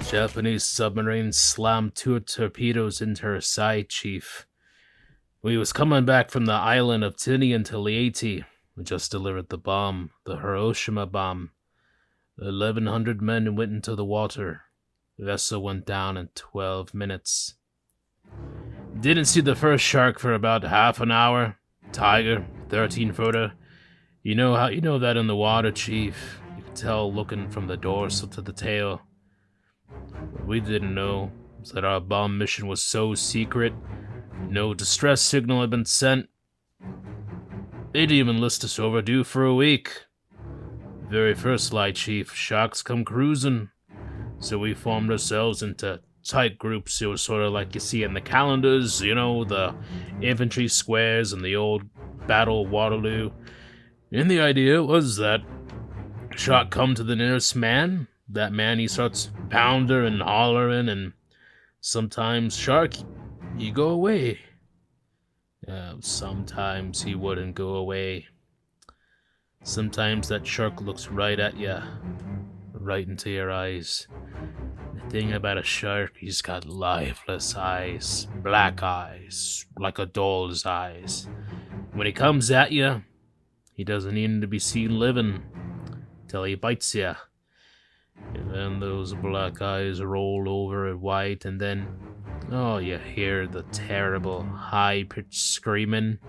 Japanese submarine slammed 2 torpedoes into her side, Chief. We was coming back from the island of Tinian to Leyte. We just delivered the bomb, the Hiroshima bomb. 1,100 men went into the water. The vessel went down in 12 minutes. Didn't see the first shark for about half an hour. Tiger, 13-footer. You know that in the water, Chief. You could tell looking from the dorsal to the tail. What we didn't know was that our bomb mission was so secret, no distress signal had been sent. They'd even list us overdue for a week. Very first light, Chief, sharks come cruising. So we formed ourselves into tight groups. It was sort of like you see in the calendars, the infantry squares and the old Battle of Waterloo. And the idea was that shark come to the nearest man. That man, he starts pounding and hollering, and sometimes shark, he go away. Sometimes he wouldn't go away. Sometimes that shark looks right at you, right into your eyes. The thing about a shark, he's got lifeless eyes, black eyes, like a doll's eyes. When he comes at you, he doesn't need to be seen living till he bites you. And then those black eyes roll over at white, and then, you hear the terrible, high-pitched screaming.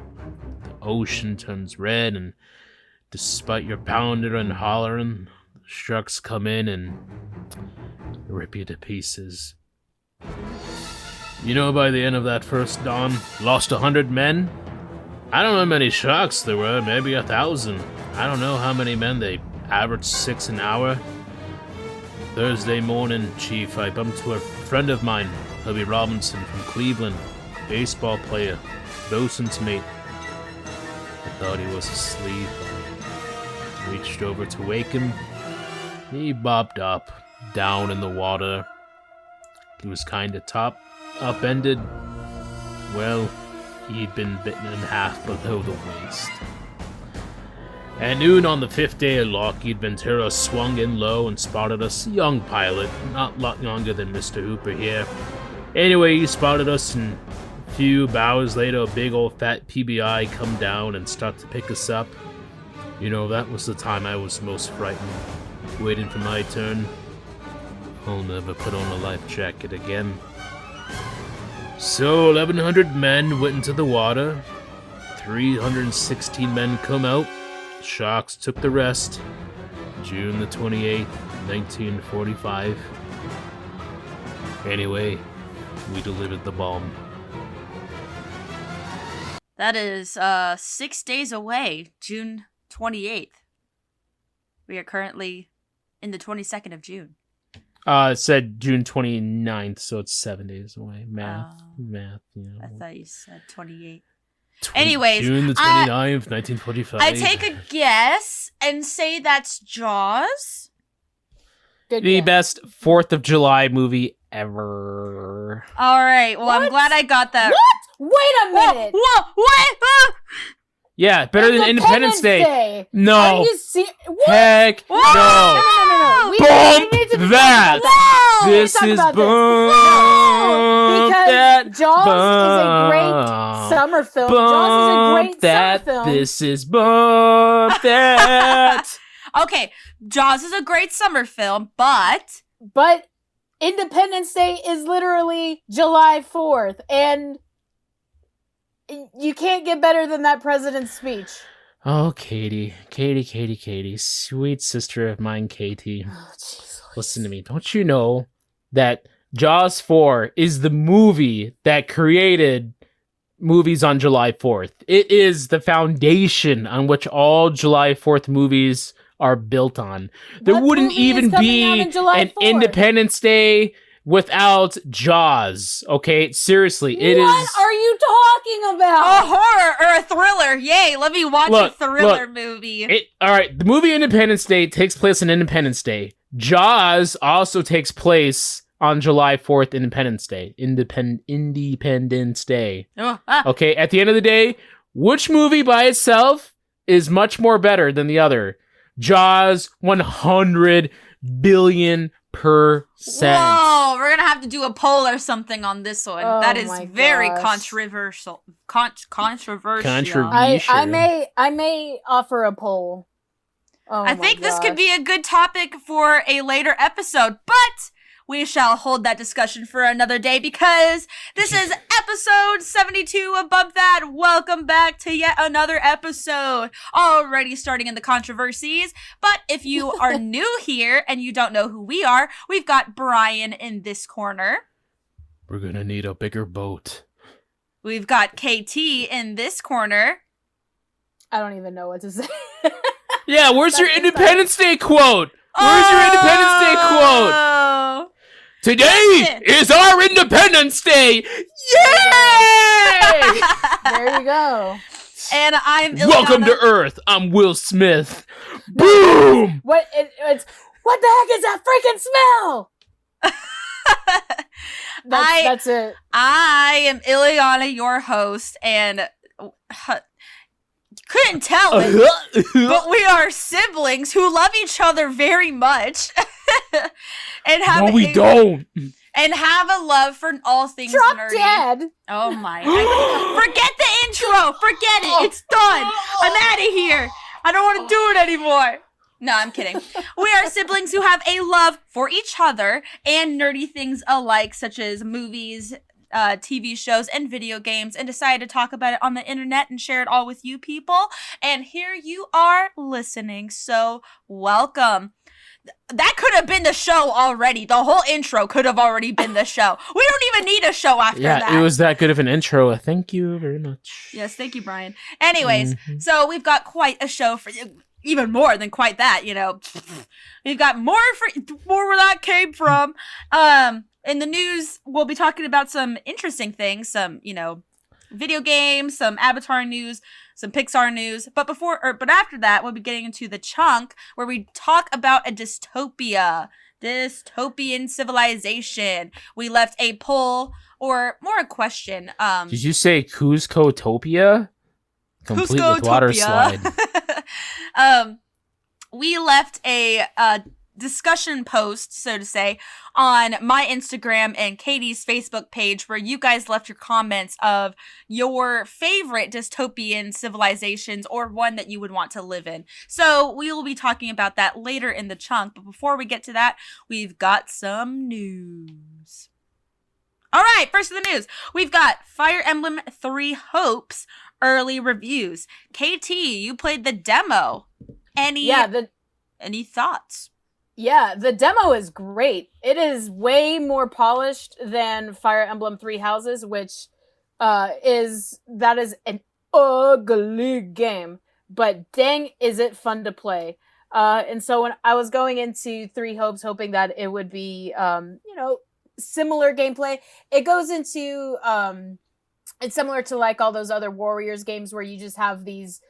The ocean turns red, and despite your pounding and hollering, the sharks come in and rip you to pieces. By the end of that first dawn, lost 100 men? I don't know how many sharks there were, maybe 1,000. I don't know how many men, they averaged 6 an hour. Thursday morning, Chief, I bumped to a friend of mine, Hubby Robinson from Cleveland, baseball player, bosun's mate. I thought he was asleep. I reached over to wake him. He bobbed up, down in the water. He was kinda upended. Well, he'd been bitten in half below the waist. At noon on the 5th day of Lockheed, Ventura swung in low and spotted us, young pilot, not a lot younger than Mr. Hooper here. Anyway, he spotted us, and a few hours later, a big old fat PBI come down and start to pick us up. That was the time I was most frightened, waiting for my turn. I'll never put on a life jacket again. So 1,100 men went into the water. 316 men come out. Sharks took the rest. June the 28th, 1945. Anyway, we delivered the bomb. That is 6 days away, June 28th. We are currently in the 22nd of June. It said June 29th, so it's 7 days away. Math. I thought you said 28. Anyways, June the 29th, 1945. I take a guess and say that's Jaws. The best 4th of July movie ever. All right. Well, I'm glad I got that. What? Wait a minute. Whoa, what? Yeah, better than Independence Day. No. Are you what? Heck Whoa. no. We need to that. Whoa. This is because Jaws is a great summer film. Jaws is a great summer film. This is that. Okay, Jaws is a great summer film, but Independence Day is literally July 4th, and you can't get better than that president's speech. Oh, Katie, sweet sister of mine, Katie. Oh, Jesus. Listen to me. Don't you know that Jaws 4 is the movie that created movies on July 4th? It is the foundation on which all July 4th movies are built on. There wouldn't even be an Independence Day without Jaws. Okay, seriously, it is. What are you talking about? A horror or a thriller. Yay, let me watch a thriller movie. All right, the movie Independence Day takes place on Independence Day. Jaws also takes place on July 4th, Independence Day. Independence Day. Okay, at the end of the day, which movie by itself is much more better than the other? Jaws, 100 billion %. Whoa, we're gonna have to do a poll or something on this one. Oh that is my very gosh. controversial. Controversial. I may offer a poll. Oh I my think this could gosh. be a good topic for a later episode, but we shall hold that discussion for another day because this is episode 72 above that. Welcome back to yet another episode. Already starting in the controversies, but if you are new here and you don't know who we are, we've got Brian in this corner. We're gonna need a bigger boat. We've got KT in this corner. I don't even know what to say. Yeah, where's your That's Independence Day quote? Where's your Independence Day quote? Oh! Today is our Independence Day! Yay! There you go. And I'm Welcome Ileana. to Earth. I'm Will Smith. Boom! It's what the heck is that freaking smell? That's it. I am Ileana, your host, and couldn't tell it, but we are siblings who love each other very much, and have No, we don't. and have a love for all things Drop nerdy. dead. Oh my! Forget the intro. Forget it. It's done. I'm out of here. I don't want to do it anymore. No, I'm kidding. We are siblings who have a love for each other and nerdy things alike, such as movies, TV shows, and video games, and decided to talk about it on the internet and share it all with you people. And here you are listening. So welcome. That could have been the show already. The whole intro could have already been the show. We don't even need a show after that. Yeah, it was that good of an intro. Thank you very much. Yes, thank you, Brian. Anyways, so we've got quite a show for you. Even more than quite that, you know. We've got more where that came from. In the news, we'll be talking about some interesting things, some, video games, some Avatar news, some Pixar news. But after that, we'll be getting into the chunk where we talk about a dystopian civilization. We left a poll, or more a question. Did you say Cusco-topia? Complete with water slide. We left a discussion post, so to say, on my Instagram and Katie's Facebook page where you guys left your comments of your favorite dystopian civilizations or one that you would want to live in. So we will be talking about that later in the chunk. But before we get to that, we've got some news. All right, first of the news. We've got Fire Emblem 3 Hopes early reviews. KT, you played the demo. Any thoughts? Yeah, the demo is great. It is way more polished than Fire Emblem 3 Houses, which is an ugly game, but dang is it fun to play. And so when I was going into 3 Hopes hoping that it would be similar gameplay, it goes into it's similar to like all those other Warriors games where you just have these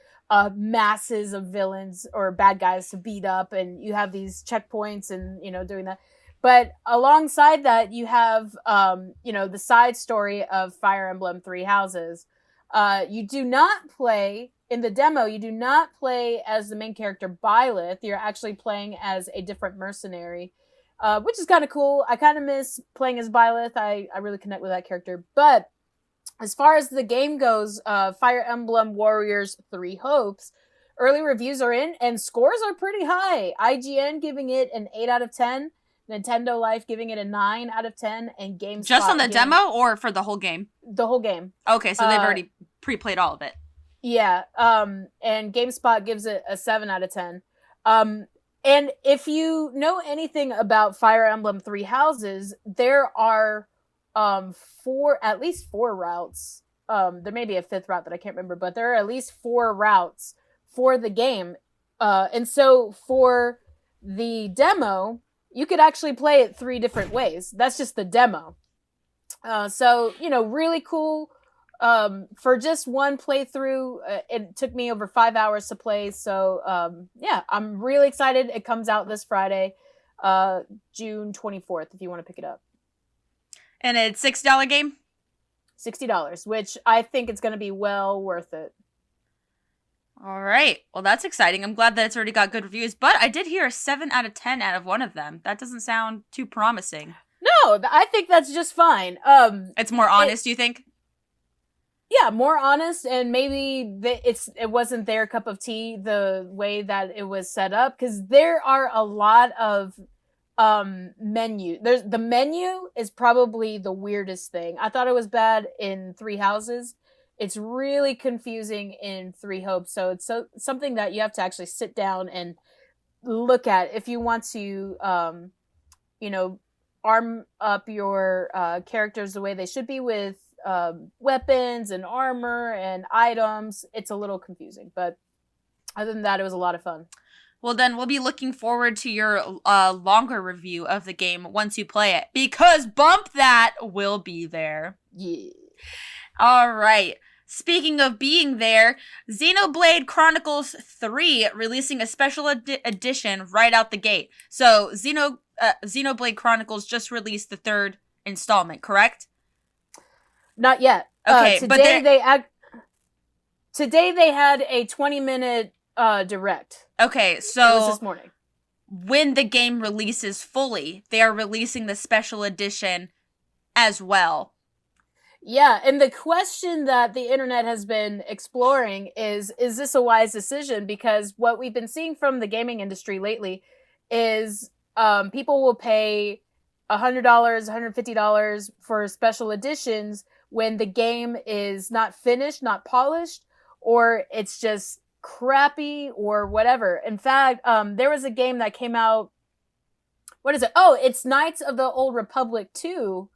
masses of villains or bad guys to beat up, and you have these checkpoints and doing that. But alongside that, you have the side story of Fire Emblem 3 Houses. You do not play in the demo. You do not play as the main character Byleth. You're actually playing as a different mercenary, which is kind of cool. I kind of miss playing as Byleth. I really connect with that character. But as far as the game goes, Fire Emblem Warriors 3 Hopes, early reviews are in, and scores are pretty high. IGN giving it an 8 out of 10, Nintendo Life giving it a 9 out of 10, and GameSpot just on the demo or for the whole game? The whole game. Okay, so they've already pre-played all of it. Yeah, and GameSpot gives it a 7 out of 10. And if you know anything about Fire Emblem 3 Houses, there are at least four routes. There may be a fifth route that I can't remember, but there are at least 4 routes for the game. And so for the demo, you could actually play it 3 different ways. That's just the demo. So, really cool. For just one playthrough, it took me over 5 hours to play. So, I'm really excited. It comes out this Friday, June 24th, if you want to pick it up. And it's $6 game? $60, which I think it's going to be well worth it. All right. Well, that's exciting. I'm glad that it's already got good reviews, but I did hear a 7 out of 10 out of one of them. That doesn't sound too promising. No, I think that's just fine. It's more honest, do you think? Yeah, more honest, and maybe it wasn't their cup of tea the way that it was set up, because there are a lot of menu. The menu is probably the weirdest thing. I thought it was bad in Three Houses. It's really confusing in Three Hopes, so it's something that you have to actually sit down and look at if you want to, arm up your characters the way they should be with weapons and armor and items. It's a little confusing, but other than that, it was a lot of fun. Well, then we'll be looking forward to your longer review of the game once you play it, because Bump That will be there. Yeah. All right. Speaking of being there, Xenoblade Chronicles 3 releasing a special edition right out the gate. So Xenoblade Chronicles just released the third installment, correct? Not yet. Okay, today they had a 20-minute direct. Okay, so it was this morning. When the game releases fully, they are releasing the special edition as well. Yeah, and the question that the internet has been exploring is this a wise decision? Because what we've been seeing from the gaming industry lately is people will pay $100, $150 for special editions when the game is not finished, not polished, or it's just crappy or whatever. In fact, there was a game that came out. What is it? Oh, it's Knights of the Old Republic 2.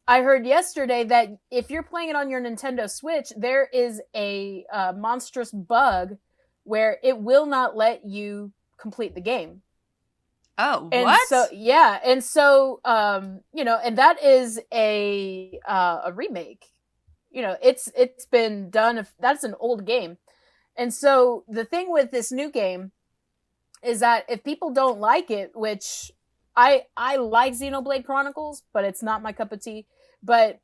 I heard yesterday that if you're playing it on your Nintendo Switch, there is a monstrous bug where it will not let you complete the game. Oh, and what? And that is a remake. It's been done. That's an old game. And so the thing with this new game is that if people don't like it, which I like Xenoblade Chronicles, but it's not my cup of tea. But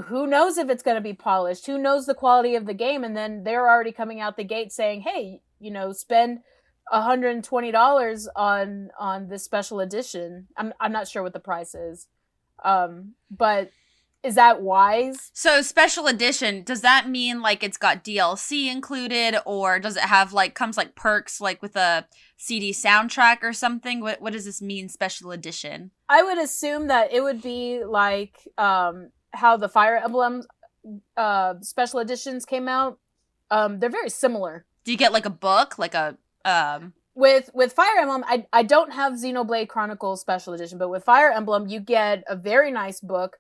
who knows if it's going to be polished? Who knows the quality of the game? And then they're already coming out the gate saying, hey, spend $120 on this special edition. I'm not sure what the price is. But is that wise? So special edition, does that mean like it's got DLC included, or does it have comes perks with a CD soundtrack or something? What does this mean, special edition? I would assume that it would be like how the Fire Emblem special editions came out. They're very similar. Do you get a book, With Fire Emblem, I don't have Xenoblade Chronicles special edition, but with Fire Emblem, you get a very nice book.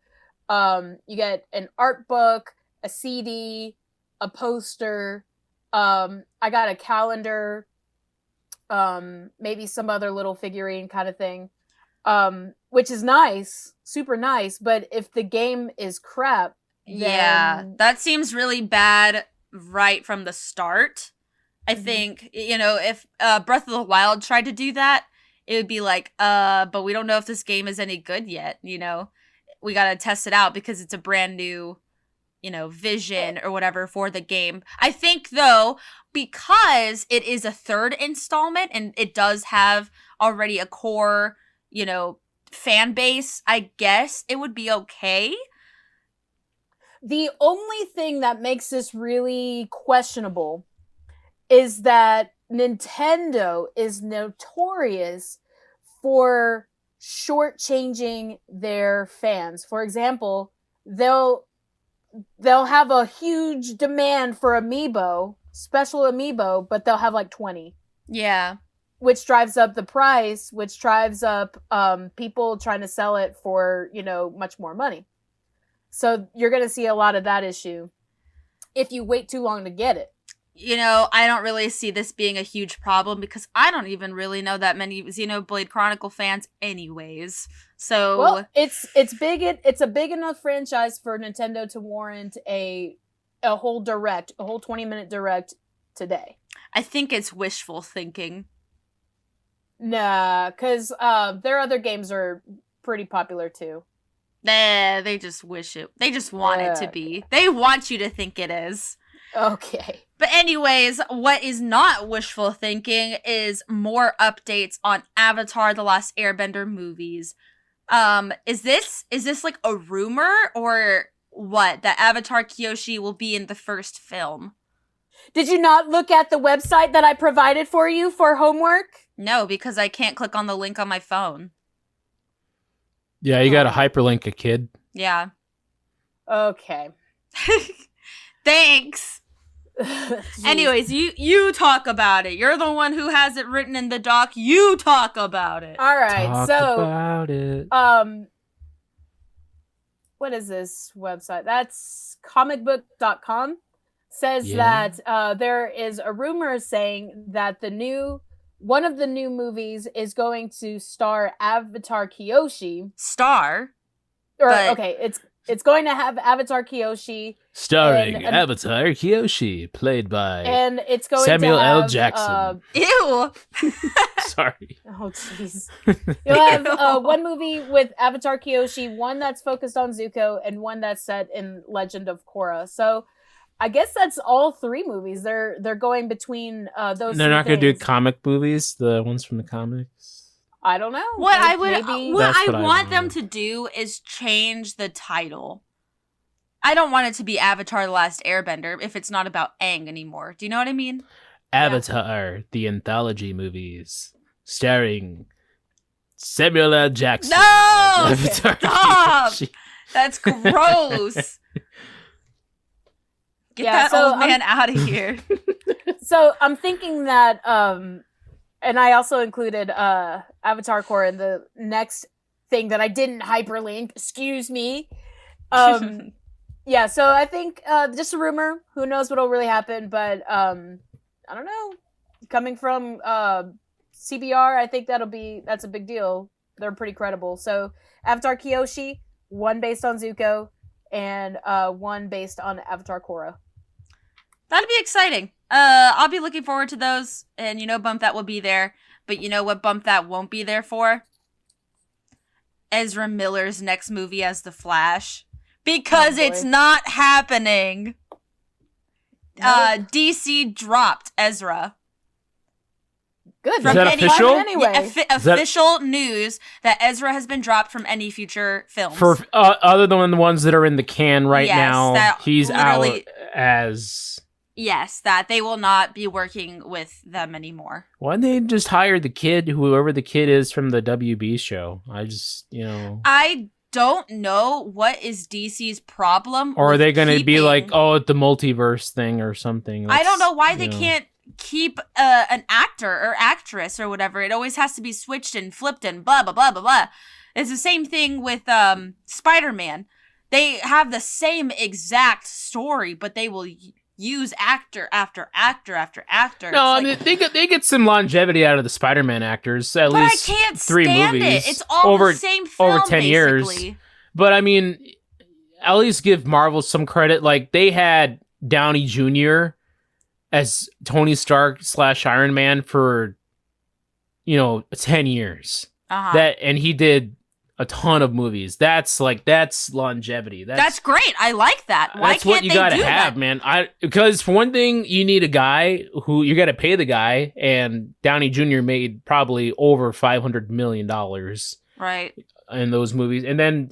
You get an art book, a CD, a poster. I got a calendar, maybe some other little figurine kind of thing, which is nice, super nice. But if the game is crap, then... that seems really bad right from the start. I think, if Breath of the Wild tried to do that, it would be but we don't know if this game is any good yet, We got to test it out because it's a brand new, vision or whatever for the game. I think, though, because it is a third installment and it does have already a core, fan base, I guess it would be okay. The only thing that makes this really questionable is that Nintendo is notorious for shortchanging their fans. For example, they'll have a huge demand for special amiibo, but they'll have 20. Yeah. Which drives up the price, which drives up people trying to sell it for, much more money. So you're going to see a lot of that issue if you wait too long to get it. I don't really see this being a huge problem because I don't even really know that many Xenoblade Chronicle fans anyways. So well, it's big. It's a big enough franchise for Nintendo to warrant a whole 20-minute direct today. I think it's wishful thinking. Nah, because their other games are pretty popular too. Nah, they just wish it. They just want it to be. They want you to think it is. Okay. But anyways, what is not wishful thinking is more updates on Avatar: The Last Airbender movies. Is this like a rumor or what? That Avatar Kyoshi will be in the first film? Did you not look at the website that I provided for you for homework? No, because I can't click on the link on my phone. Yeah, you got to hyperlink a kid. Yeah. Okay. Thanks. Anyways, you talk about it. You're the one who has it written in the doc. You talk about it. All right. Talk so about it. what is this website? That's comicbook.com. Says Yeah. that there is a rumor saying that one of the new movies is going to star Avatar Kyoshi. It's going to have Avatar Kyoshi. Starring and- Avatar Kyoshi, played by And it's going Samuel to have, L. Jackson. Ew. Sorry. Oh, jeez. You'll have one movie with Avatar Kyoshi, one that's focused on Zuko, and one that's set in Legend of Korra. So I guess that's all three movies. They're going between those. They're not going to do comic movies, the ones from the comics. I don't know. What I Maybe. what That's I what I want them want. to do is change the title. I don't want it to be Avatar: The Last Airbender if it's not about Aang anymore. Do you know what I mean? Avatar, the anthology movies, starring Samuel L. Jackson. No! as Avatar Stop! Kyoshi. That's gross. Get Yeah, that so old man out of here. So I'm thinking that, and I also included Avatar Korra in the next thing that I didn't hyperlink. Excuse me. Yeah, so I think just a rumor. Who knows what'll really happen? But I don't know. Coming from CBR, I think that's a big deal. They're pretty credible. So Avatar Kyoshi, one based on Zuko, and one based on Avatar Korra. That'd be exciting. I'll be looking forward to those, and Bump That will be there. But you know what Bump That won't be there for? Ezra Miller's next movie as the Flash. Because Oh, boy. it's not happening. No. DC dropped Ezra. Good. Is that Any official? time Anyway. Yeah, official news that Ezra has been dropped from any future films. For other than the ones that are in the can right Yes, now, that he's out literally- as. Yes, that they will not be working with them anymore. Why didn't they just hire the kid, whoever the kid is from the WB show? I just, I don't know what is DC's problem. Or are with they going to be keeping- like, oh, the multiverse thing or something? I don't know why they you know. can't keep an actor or actress or whatever. It always has to be switched and flipped and blah, blah, blah, blah, blah. It's the same thing with Spider-Man. They have the same exact story, but they will use actor after actor after actor. No, It's like, they get some longevity out of the Spider-Man actors, at but I least can't three stand movies. it. It's all over, the same film, over 10 years. basically. But I mean, at least give Marvel some credit. Like, they had Downey Jr. as Tony Stark / Iron Man for, 10 years. Uh-huh. And he did a ton of movies. That's longevity. That's great. I like that. Why That's can't what you they gotta do have, that? man. Because for one thing, you need a guy who you gotta pay the guy, and Downey Jr. made probably over $500 million Right. in those movies. And then,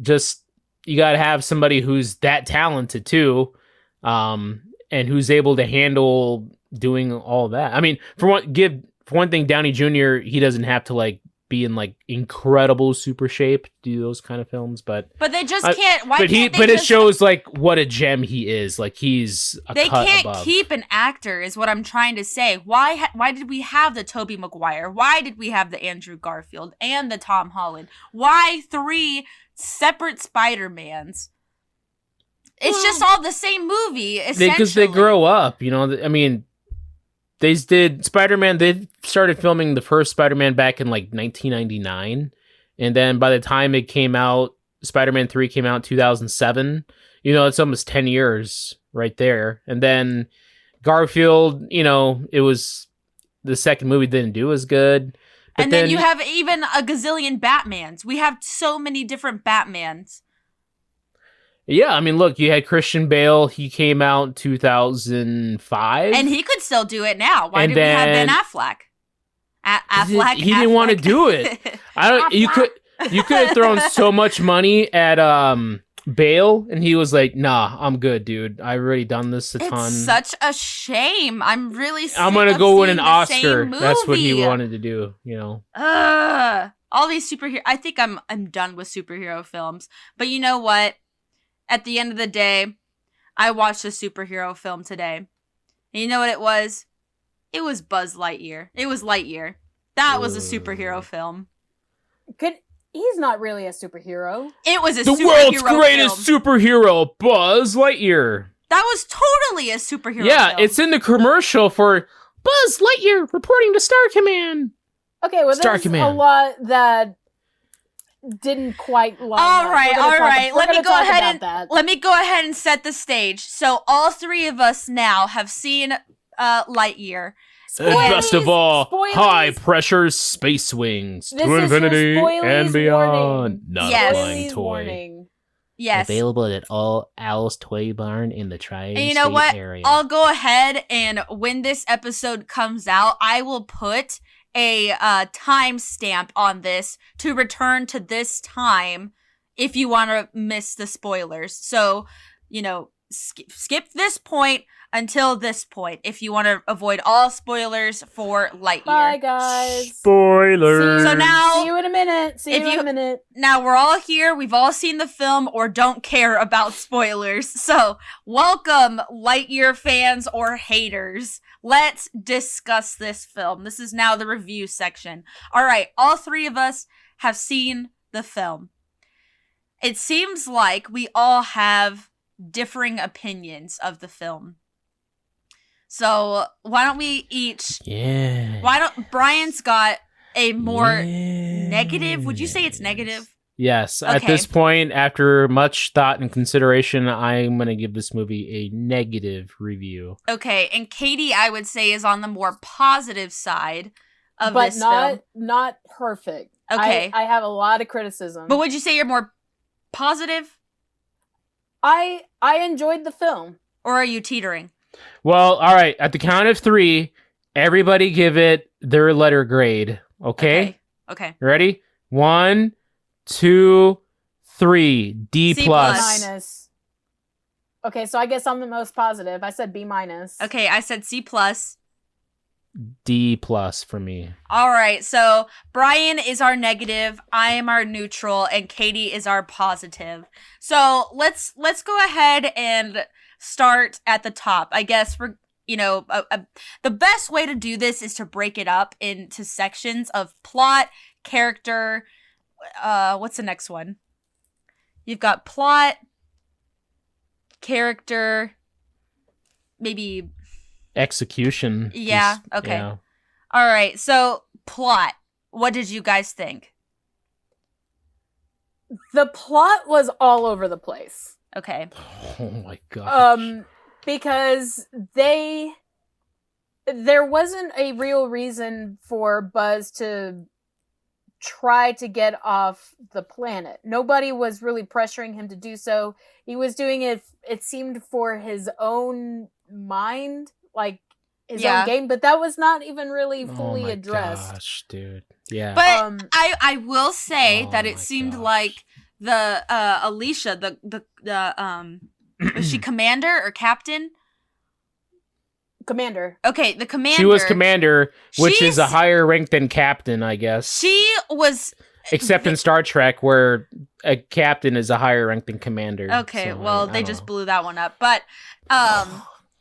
just you gotta have somebody who's that talented too, and who's able to handle doing all that. I mean, for one thing, Downey Jr., he doesn't have to be in incredible super shape to do those kind of films, but they just can't. Why but can't they but it just- shows what a gem he is. He's a They cut can't above. keep an actor, is what I'm trying to say. Why did we have the Tobey Maguire? Why did we have the Andrew Garfield and the Tom Holland? Why 3 separate Spider-Mans? It's just all the same movie, essentially. because they grow up. I mean, they did Spider-Man. They started filming the first Spider-Man back in 1999, and then by the time it came out, Spider-Man 3 came out in 2007. It's almost 10 years right there. And then Garfield, it was the second movie didn't do as good. But And then you have even a gazillion Batmans. We have so many different Batmans. Yeah, I mean, look, you had Christian Bale. He came out in 2005. And he could still do it now. Why And did we have Ben then- Affleck? Affleck? He didn't want to Affleck. do it. I don't. You could have thrown so much money at Bale, and he was like, "Nah, I'm good, dude. I've already done this a ton. It's such a shame. I'm really sick I'm gonna of go win seeing an the Oscar." same That's what he movie. wanted to do. All these superhero. I think I'm done with superhero films. But you know what? At the end of the day, I watched a superhero film today. And you know what it was? It was Buzz Lightyear. It was Lightyear. That was a superhero film. He's not really a superhero. It was a The superhero world's greatest film. superhero, Buzz Lightyear. That was totally a superhero Yeah, film. it's in the commercial for Buzz Lightyear reporting to Star Command. Okay, well, Star there's Command. a lot that didn't quite line All up. right, We're gonna all talk- right. we're Let me gonna go talk ahead about and that. let me go ahead and set the stage. So all three of us now have seen Lightyear. And best of all, Spoilies. high pressure space wings This to is your infinity spoilies and beyond. warning. Not Yes. a flying Spoilies toy. warning. Yes. Available at all Owl's Toy Barn in the And Tri-State you know what? area. I'll go ahead and when this episode comes out, I will put a timestamp on this to return to this time if you want to miss the spoilers. So, skip this point until this point if you want to avoid all spoilers for Lightyear. Bye, guys. Spoilers. So now- See you in a minute. See If you in you- a minute. Now we're all here. We've all seen the film or don't care about spoilers. So welcome, Lightyear fans or haters. Let's discuss this film. This is now the review section. All right, all three of us have seen the film. It seems like we all have differing opinions of the film. So why don't we each... Yeah. Brian's got a more Yeah. negative... Would you say it's negative? Yes, at Okay. this point, after much thought and consideration, I'm going to give this movie a negative review. Okay, and Katie, I would say, is on the more positive side of But this not film. perfect. Okay. I have a lot of criticism. But would you say you're more positive, I enjoyed the film. or are you teetering? Well, all right, at the count of 3, everybody give it their letter grade, okay? Okay. Ready? 1, 2, 3. D+. C plus. Minus. Okay, so I guess I'm the most positive. I said B minus. Okay, I said C plus. D+ for me. All right, so Brian is our negative, I am our neutral, and Katie is our positive. So let's go ahead and start at the top. I guess we're the best way to do this is to break it up into sections of plot, character. What's the next one? You've got plot, character, maybe. Execution. Yeah, Just- okay. yeah. All right, so plot. What did you guys think? The plot was all over the place. Okay. Oh my god. Because there wasn't a real reason for Buzz to try to get off the planet. Nobody was really pressuring him to do so. He was doing it seemed for his own mind, like his Yeah. own game, but that was not even really Oh fully my addressed. gosh, dude. Yeah. But I will say Oh that it my seemed gosh. like the Alicia, the was she commander or captain? Commander. Okay, the commander. she was commander, which is a She's- higher rank than captain, I guess. She was Except in Star Trek, where a captain is a higher rank than commander. okay. So, Well, I they don't just know. blew that one up. But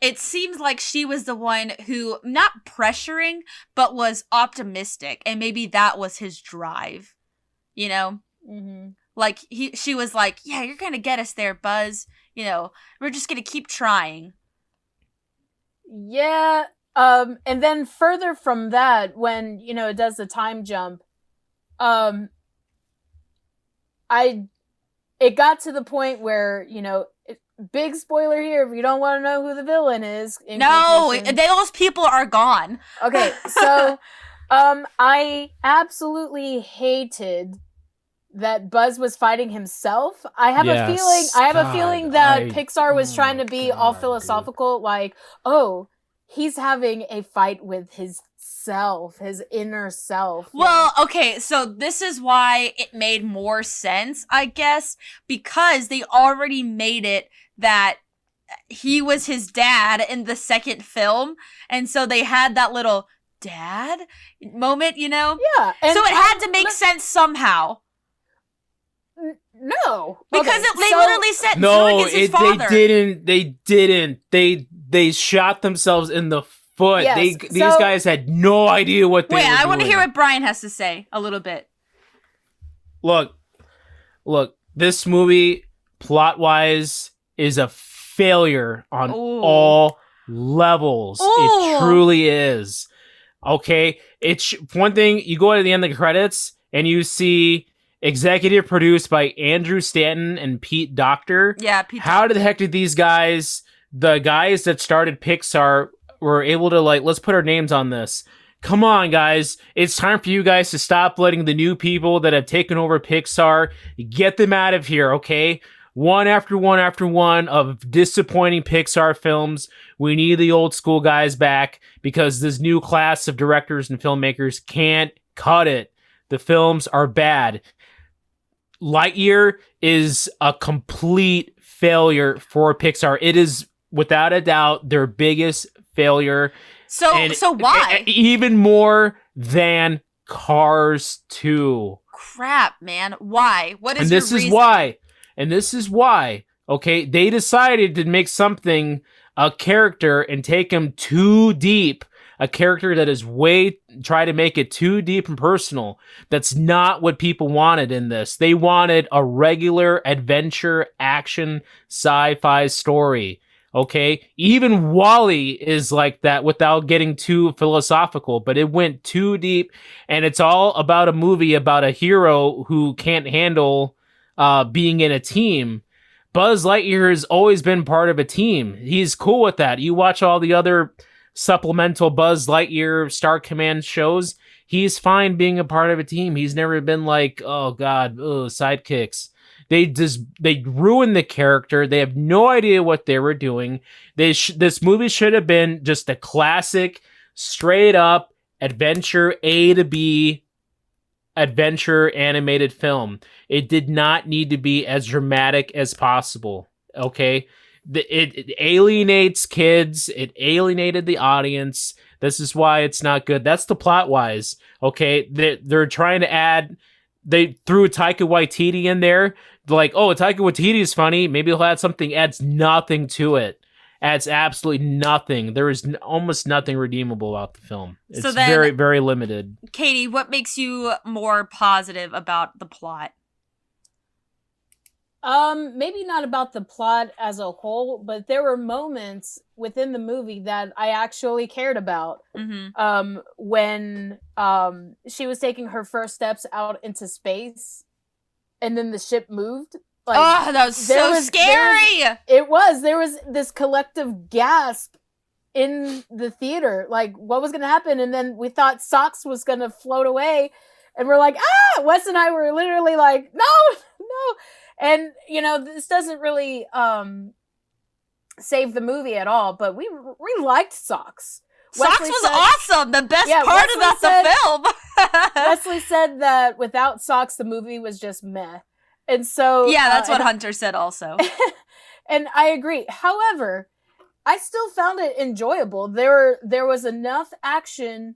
it seems like she was the one who not pressuring, but was optimistic, and maybe that was his drive. You know, Mm-hmm. like she was like, "Yeah, you're gonna get us there, Buzz. We're just gonna keep trying." Yeah. And then further from that, when, it does the time jump, it got to the point where, big spoiler here, if you don't want to know who the villain is. in No, quotation. those people are gone. Okay, so, I absolutely hated that Buzz was fighting himself. I have Yes, a feeling that God, Pixar was oh trying my to be all God, philosophical, like, oh, he's having a fight with his self, his inner self. Well, okay, so this is why it made more sense, I guess, because they already made it that he was his dad in the second film, and so they had that little dad moment, Yeah. And so it had to make sense somehow. No. Because Okay, they so- literally said Zurg No, is his father. they didn't. They shot themselves in the foot. Yes, These so- guys had no idea what they were Wait, I want to doing. hear what Brian has to say a little bit. Look, this movie, plot-wise, is a failure on Ooh. all levels. Ooh. It truly is. Okay? It's one thing, you go to the end of the credits, and you see executive produced by Andrew Stanton and Pete Docter. Yeah, Pete. How the heck did these guys, the guys that started Pixar, were able to, let's put our names on this? Come on, guys. It's time for you guys to stop letting the new people that have taken over Pixar, get them out of here, okay? One after one of disappointing Pixar films. We need the old school guys back because this new class of directors and filmmakers can't cut it. The films are bad. Lightyear is a complete failure for Pixar. It is, without a doubt, their biggest failure. So why? Even more than Cars 2. Crap, man. Why? What is And your this reason? is why, okay, they decided to make something, a character, and take him too deep. A character that is try to make it too deep and personal. That's not what people wanted in this. They wanted a regular adventure, action, sci-fi story. Okay? Even WALL-E is like that without getting too philosophical, but it went too deep, and it's all about a movie about a hero who can't handle being in a team. Buzz Lightyear has always been part of a team. He's cool with that. You watch all the other supplemental Buzz Lightyear Star Command shows, he's fine being a part of a team. He's never been like, oh god, sidekicks. They ruined the character. They have no idea what they were doing. This movie should have been just a classic, straight up adventure A to B adventure animated film. It did not need to be as dramatic as possible. Okay? It alienates kids. It alienated the audience. This is why it's not good. That's the plot wise. Okay, they're trying to add. They threw Taika Waititi in there. Like, oh, Taika Waititi is funny. Maybe he'll add something. Adds nothing to it. Adds absolutely nothing. There is almost nothing redeemable about the film. It's So then- very, very limited. Katie, what makes you more positive about the plot? Maybe not about the plot as a whole, but there were moments within the movie that I actually cared about. Mm-hmm. When she was taking her first steps out into space, and then the ship moved. Oh, that was so scary! There was this collective gasp in the theater. Like, what was going to happen? And then we thought Socks was going to float away, and we're like, ah! Wes and I were literally like, no. And, this doesn't really save the movie at all, but we liked Socks. Socks Wesley was said- awesome! The best Yeah, part Wesley about said- the film! Wesley said that without Socks, the movie was just meh. And so... Yeah, that's what and- Hunter said also. And I agree. However, I still found it enjoyable. There was enough action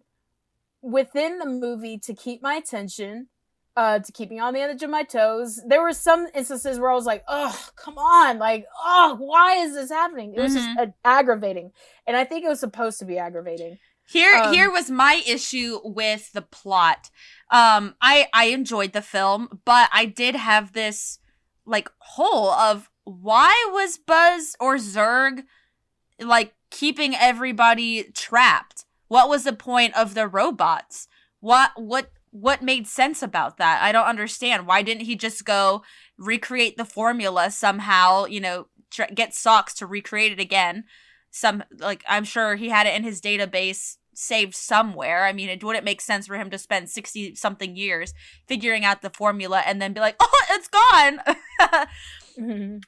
within the movie to keep my attention, to keep me on the edge of my toes. There were some instances where I was like, oh, come on. Like, oh, why is this happening? It was just aggravating. And I think it was supposed to be aggravating. Here was my issue with the plot. I enjoyed the film, but I did have this hole of why was Buzz or Zurg keeping everybody trapped? What was the point of the robots? What made sense about that? I don't understand. Why didn't he just go recreate the formula somehow, get Socks to recreate it again? I'm sure he had it in his database saved somewhere. I mean, it wouldn't make sense for him to spend 60 something years figuring out the formula and then be like, oh, it's gone.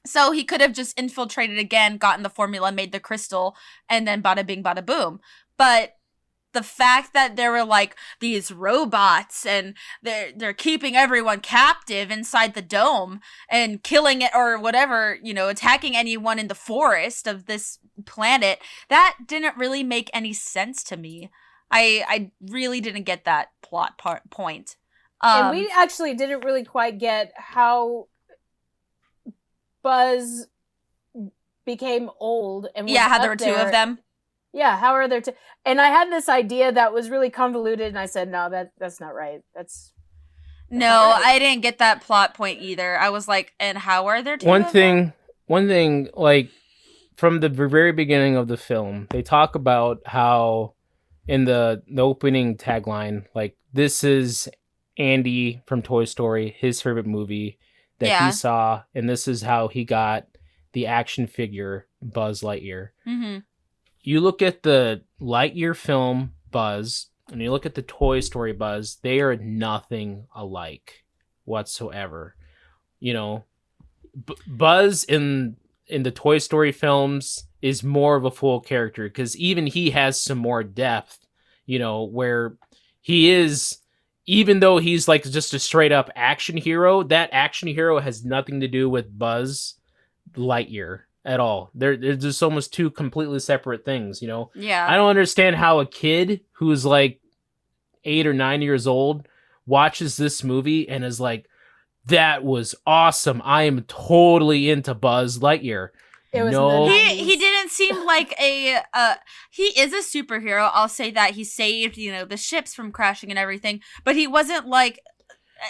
So he could have just infiltrated again, gotten the formula, made the crystal, and then bada bing, bada boom. But the fact that there were like these robots and they're keeping everyone captive inside the dome and killing it or whatever, you know, attacking anyone in the forest of this planet, that didn't really make any sense to me. I really didn't get that plot point. And we actually didn't really quite get how Buzz became old and was how there up were two of them. Yeah, how are there two? And I had this idea that was really convoluted, and I said, no, that's not right. That's no, not right. I didn't get that plot point either. I was like, and how are there two One of them? thing, like, from the very beginning of the film, they talk about how in the opening tagline, like, this is Andy from Toy Story, his favorite movie that he saw, and this is how he got the action figure Buzz Lightyear. Mm-hmm. You look at the Lightyear film Buzz, and you look at the Toy Story Buzz, they are nothing alike whatsoever. You know, Buzz in the Toy Story films is more of a full character, because even he has some more depth, you know, where he is, even though he's like just a straight up action hero, that action hero has nothing to do with Buzz Lightyear at all. They're just almost two completely separate things, you know? Yeah. I don't understand how a kid who's like 8 or 9 years old watches this movie and is like, that was awesome. I am totally into Buzz Lightyear. It was no. He didn't seem like a he is a superhero. I'll say that he saved, you know, the ships from crashing and everything, but he wasn't like,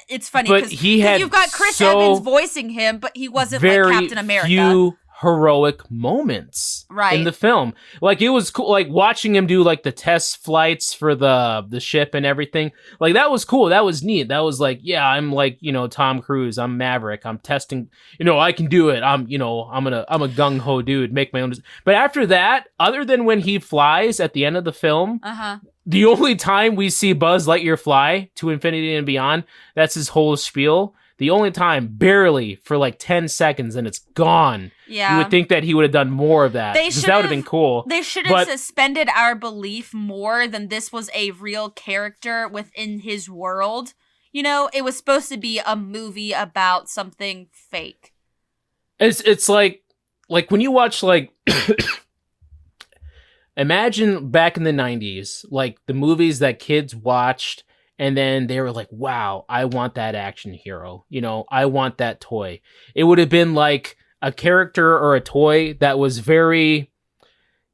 it's funny because you've got Chris Evans voicing him, but he wasn't like Captain America. Few heroic moments in the film. Like, it was cool, like watching him do like the test flights for the ship and everything. Like, that was cool. That was neat. That was like, yeah, I'm like, you know, Tom Cruise. I'm Maverick. I'm testing, you know, I can do it. I'm a gung-ho dude, make my own. But after that, other than when he flies at the end of the film, the only time we see Buzz Lightyear fly to infinity and beyond, that's his whole spiel. The only time, barely, for like 10 seconds, and it's gone. Yeah. You would think that he would have done more of that. Because that would have been cool. They should have suspended our belief more than this was a real character within his world. You know, it was supposed to be a movie about something fake. It's like when you watch, like... Imagine back in the 90s, like the movies that kids watched, and then they were like, wow, I want that action hero. You know, I want that toy. It would have been like a character or a toy that was very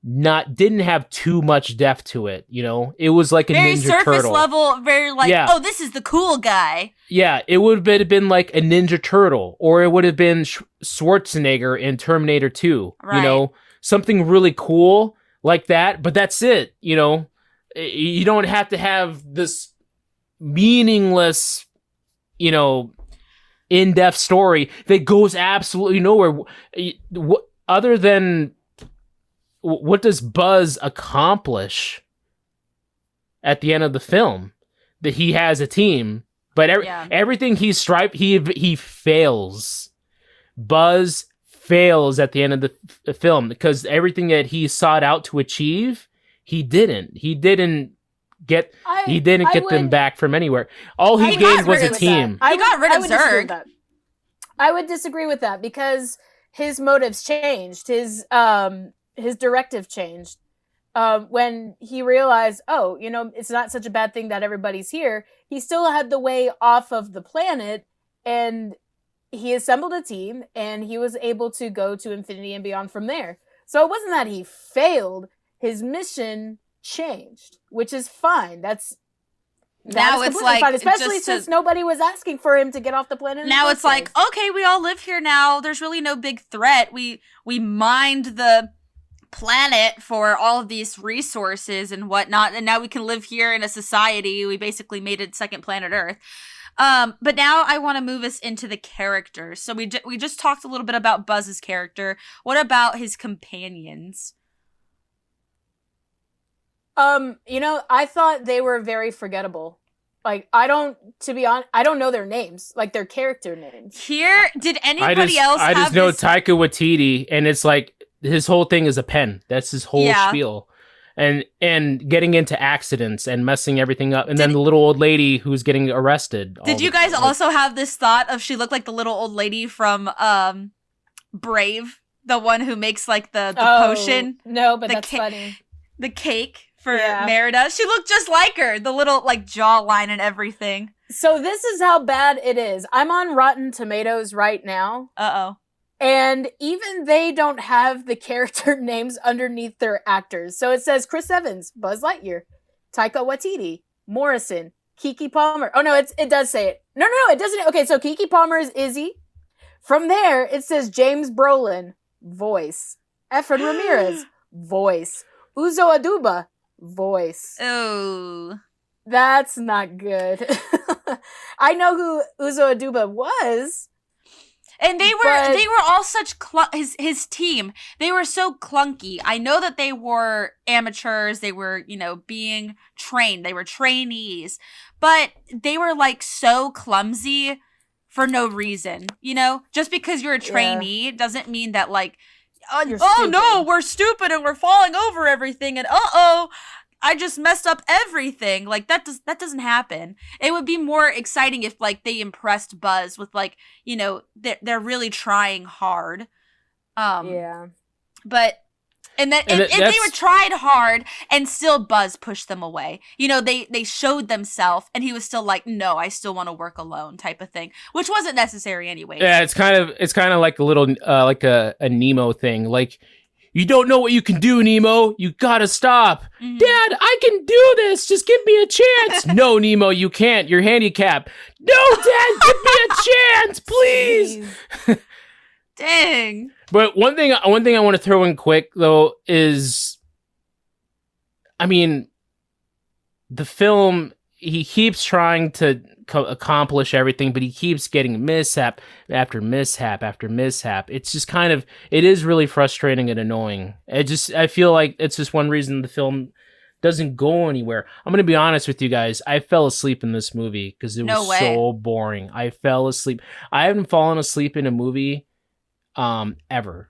didn't have too much depth to it. You know, it was like a very Ninja surface Turtle. level, very like, oh, this is the cool guy. Yeah, it would have been like a Ninja Turtle, or it would have been Schwarzenegger in Terminator 2. Right. You know, something really cool like that, but that's it. You know, you don't have to have this meaningless, you know, in-depth story that goes absolutely nowhere. Other than what does Buzz accomplish at the end of the film? That he has a team, but everything he fails. Buzz fails at the end of the film because everything that he sought out to achieve, he didn't. He didn't get them back from anywhere. All he gained was a team. He got rid of Zurg. I would disagree with that because his motives changed. His directive changed. When he realized, oh, you know, it's not such a bad thing that everybody's here. He still had the way off of the planet, and he assembled a team, and he was able to go to infinity and beyond from there. So it wasn't that he failed. His mission changed, which is fine. That's now it's like fine, especially since nobody was asking for him to get off the planet. Now it's like, okay, we all live here now. There's really no big threat. We mined the planet for all of these resources and whatnot, and now we can live here in a society. We basically made it second planet Earth. But now I want to move us into the characters. So we just talked a little bit about Buzz's character. What about his companions? I thought they were very forgettable. Like, to be honest, I don't know their names, like their character names. Here, did anybody else I have just know this? Taika Waititi, and it's like his whole thing is a pen. That's his whole spiel. And getting into accidents and messing everything up. And then the little old lady who's getting arrested. Did you guys also have this thought of she looked like the little old lady from Brave? The one who makes like the potion? No, but the that's funny. The cake for Merida. She looked just like her. The little like jawline and everything. So this is how bad it is. I'm on Rotten Tomatoes right now. Uh-oh. And even they don't have the character names underneath their actors. So it says Chris Evans, Buzz Lightyear, Taika Waititi, Morrison, Kiki Palmer. Oh no, it does say it. No, it doesn't. Okay, so Kiki Palmer is Izzy. From there, it says James Brolin, voice. Efren Ramirez, voice. Uzo Aduba, voice. Oh. That's not good. I know who Uzo Aduba was. And they were all such his team. They were so clunky. I know that they were amateurs. They were, being trained. They were trainees. But they were like so clumsy for no reason. Just because you're a trainee doesn't mean that like no, we're stupid and we're falling over everything and I just messed up everything. Like that doesn't happen. It would be more exciting if like they impressed Buzz with like, they're really trying hard. But and they were tried hard and still Buzz pushed them away. They showed themselves and he was still like, no, I still want to work alone type of thing, which wasn't necessary anyway. Yeah, it's kind of like a little like a Nemo thing. Like, you don't know what you can do, Nemo. You gotta stop. Mm-hmm. Dad, I can do this. Just give me a chance. No, Nemo, you can't. You're handicapped. No, Dad, give me a chance, please. Dang. But one thing I want to throw in quick though is, I mean, the film, he keeps trying to accomplish everything, but he keeps getting mishap after mishap after mishap. It's just it is really frustrating and annoying. I feel like it's just one reason the film doesn't go anywhere. I'm going to be honest with you guys. I fell asleep in this movie because it was so boring. I fell asleep. I haven't fallen asleep in a movie ever.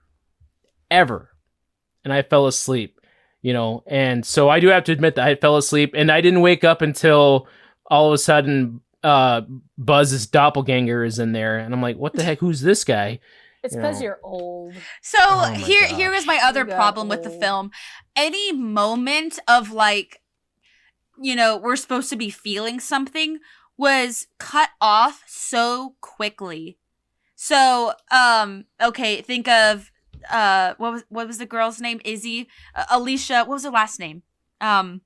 And I fell asleep, and so I do have to admit that I fell asleep and I didn't wake up until all of a sudden Buzz's doppelganger is in there, and I'm like, what the heck? Who's this guy? It's because you're old. So here is my other problem with the film. Any moment of like, we're supposed to be feeling something was cut off so quickly. So, okay, think of what was the girl's name? Izzy, Alicia. What was her last name? It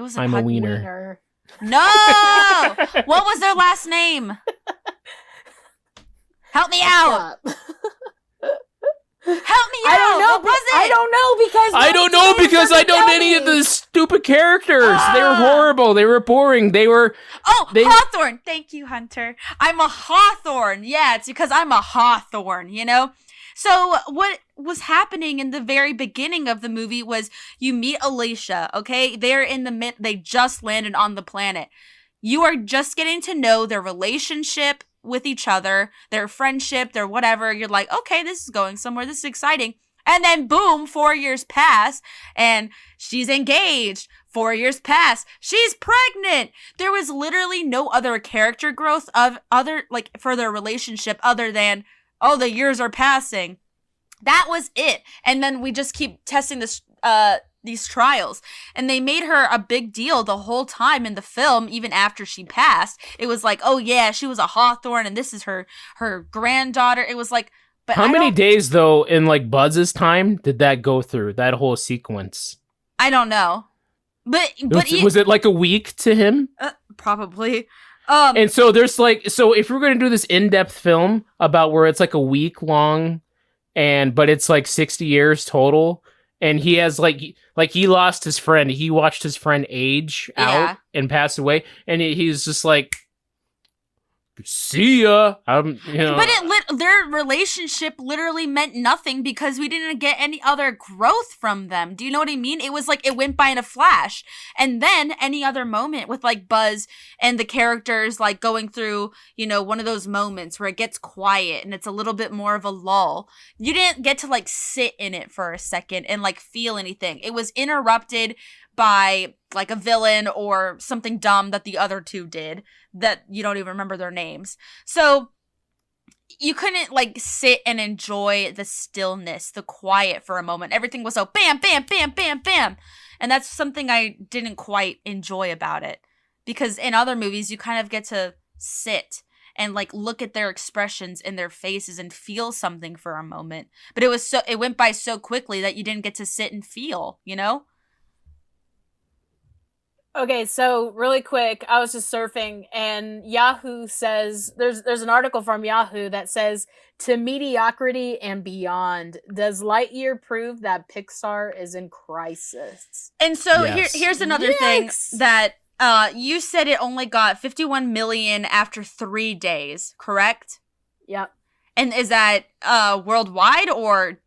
was I'm a wiener. No! What was their last name? Help me out! Help me out! I don't know. What was it? I don't know because I don't know any of the stupid characters. They were horrible. They were boring. Hawthorne. Thank you, Hunter. I'm a Hawthorne. Yeah, it's because I'm a Hawthorne, So what was happening in the very beginning of the movie was you meet Alicia, okay? They're in they just landed on the planet. You are just getting to know their relationship with each other, their friendship, their whatever. You're like, okay, this is going somewhere. This is exciting. And then boom, 4 years pass and she's engaged. 4 years pass. She's pregnant. There was literally no other character growth for their relationship other than, the years are passing. That was it. And then we just keep testing these trials. And they made her a big deal the whole time in the film, even after she passed. It was like, oh yeah, she was a Hawthorne and this is her granddaughter. It was like, but how many days though in like Buzz's time did that go through, that whole sequence? I don't know. But was it like a week to him? Probably. And so there's if we're going to do this in-depth film about where it's like a week long but it's like 60 years total, and he has like he lost his friend. He watched his friend age out and pass away, and he's just like, see ya. But their relationship literally meant nothing because we didn't get any other growth from them. Do you know what I mean? It was like it went by in a flash. And then any other moment with like Buzz and the characters like going through, you know, one of those moments where it gets quiet and it's a little bit more of a lull. You didn't get to like sit in it for a second and like feel anything. It was interrupted by like a villain or something dumb that the other two did that you don't even remember their names. So you couldn't like sit and enjoy the stillness, the quiet for a moment. Everything was so bam, bam, bam, bam, bam. And that's something I didn't quite enjoy about it. Because in other movies, you kind of get to sit and like look at their expressions in their faces and feel something for a moment. But it went by so quickly that you didn't get to sit and feel, you know? Okay, so really quick, I was just surfing and Yahoo says there's an article from Yahoo that says to mediocrity and beyond. Does Lightyear prove that Pixar is in crisis? And so Yes. here's another thing Yikes. that you said it only got 51 million after 3 days, correct? Yep. And is that worldwide or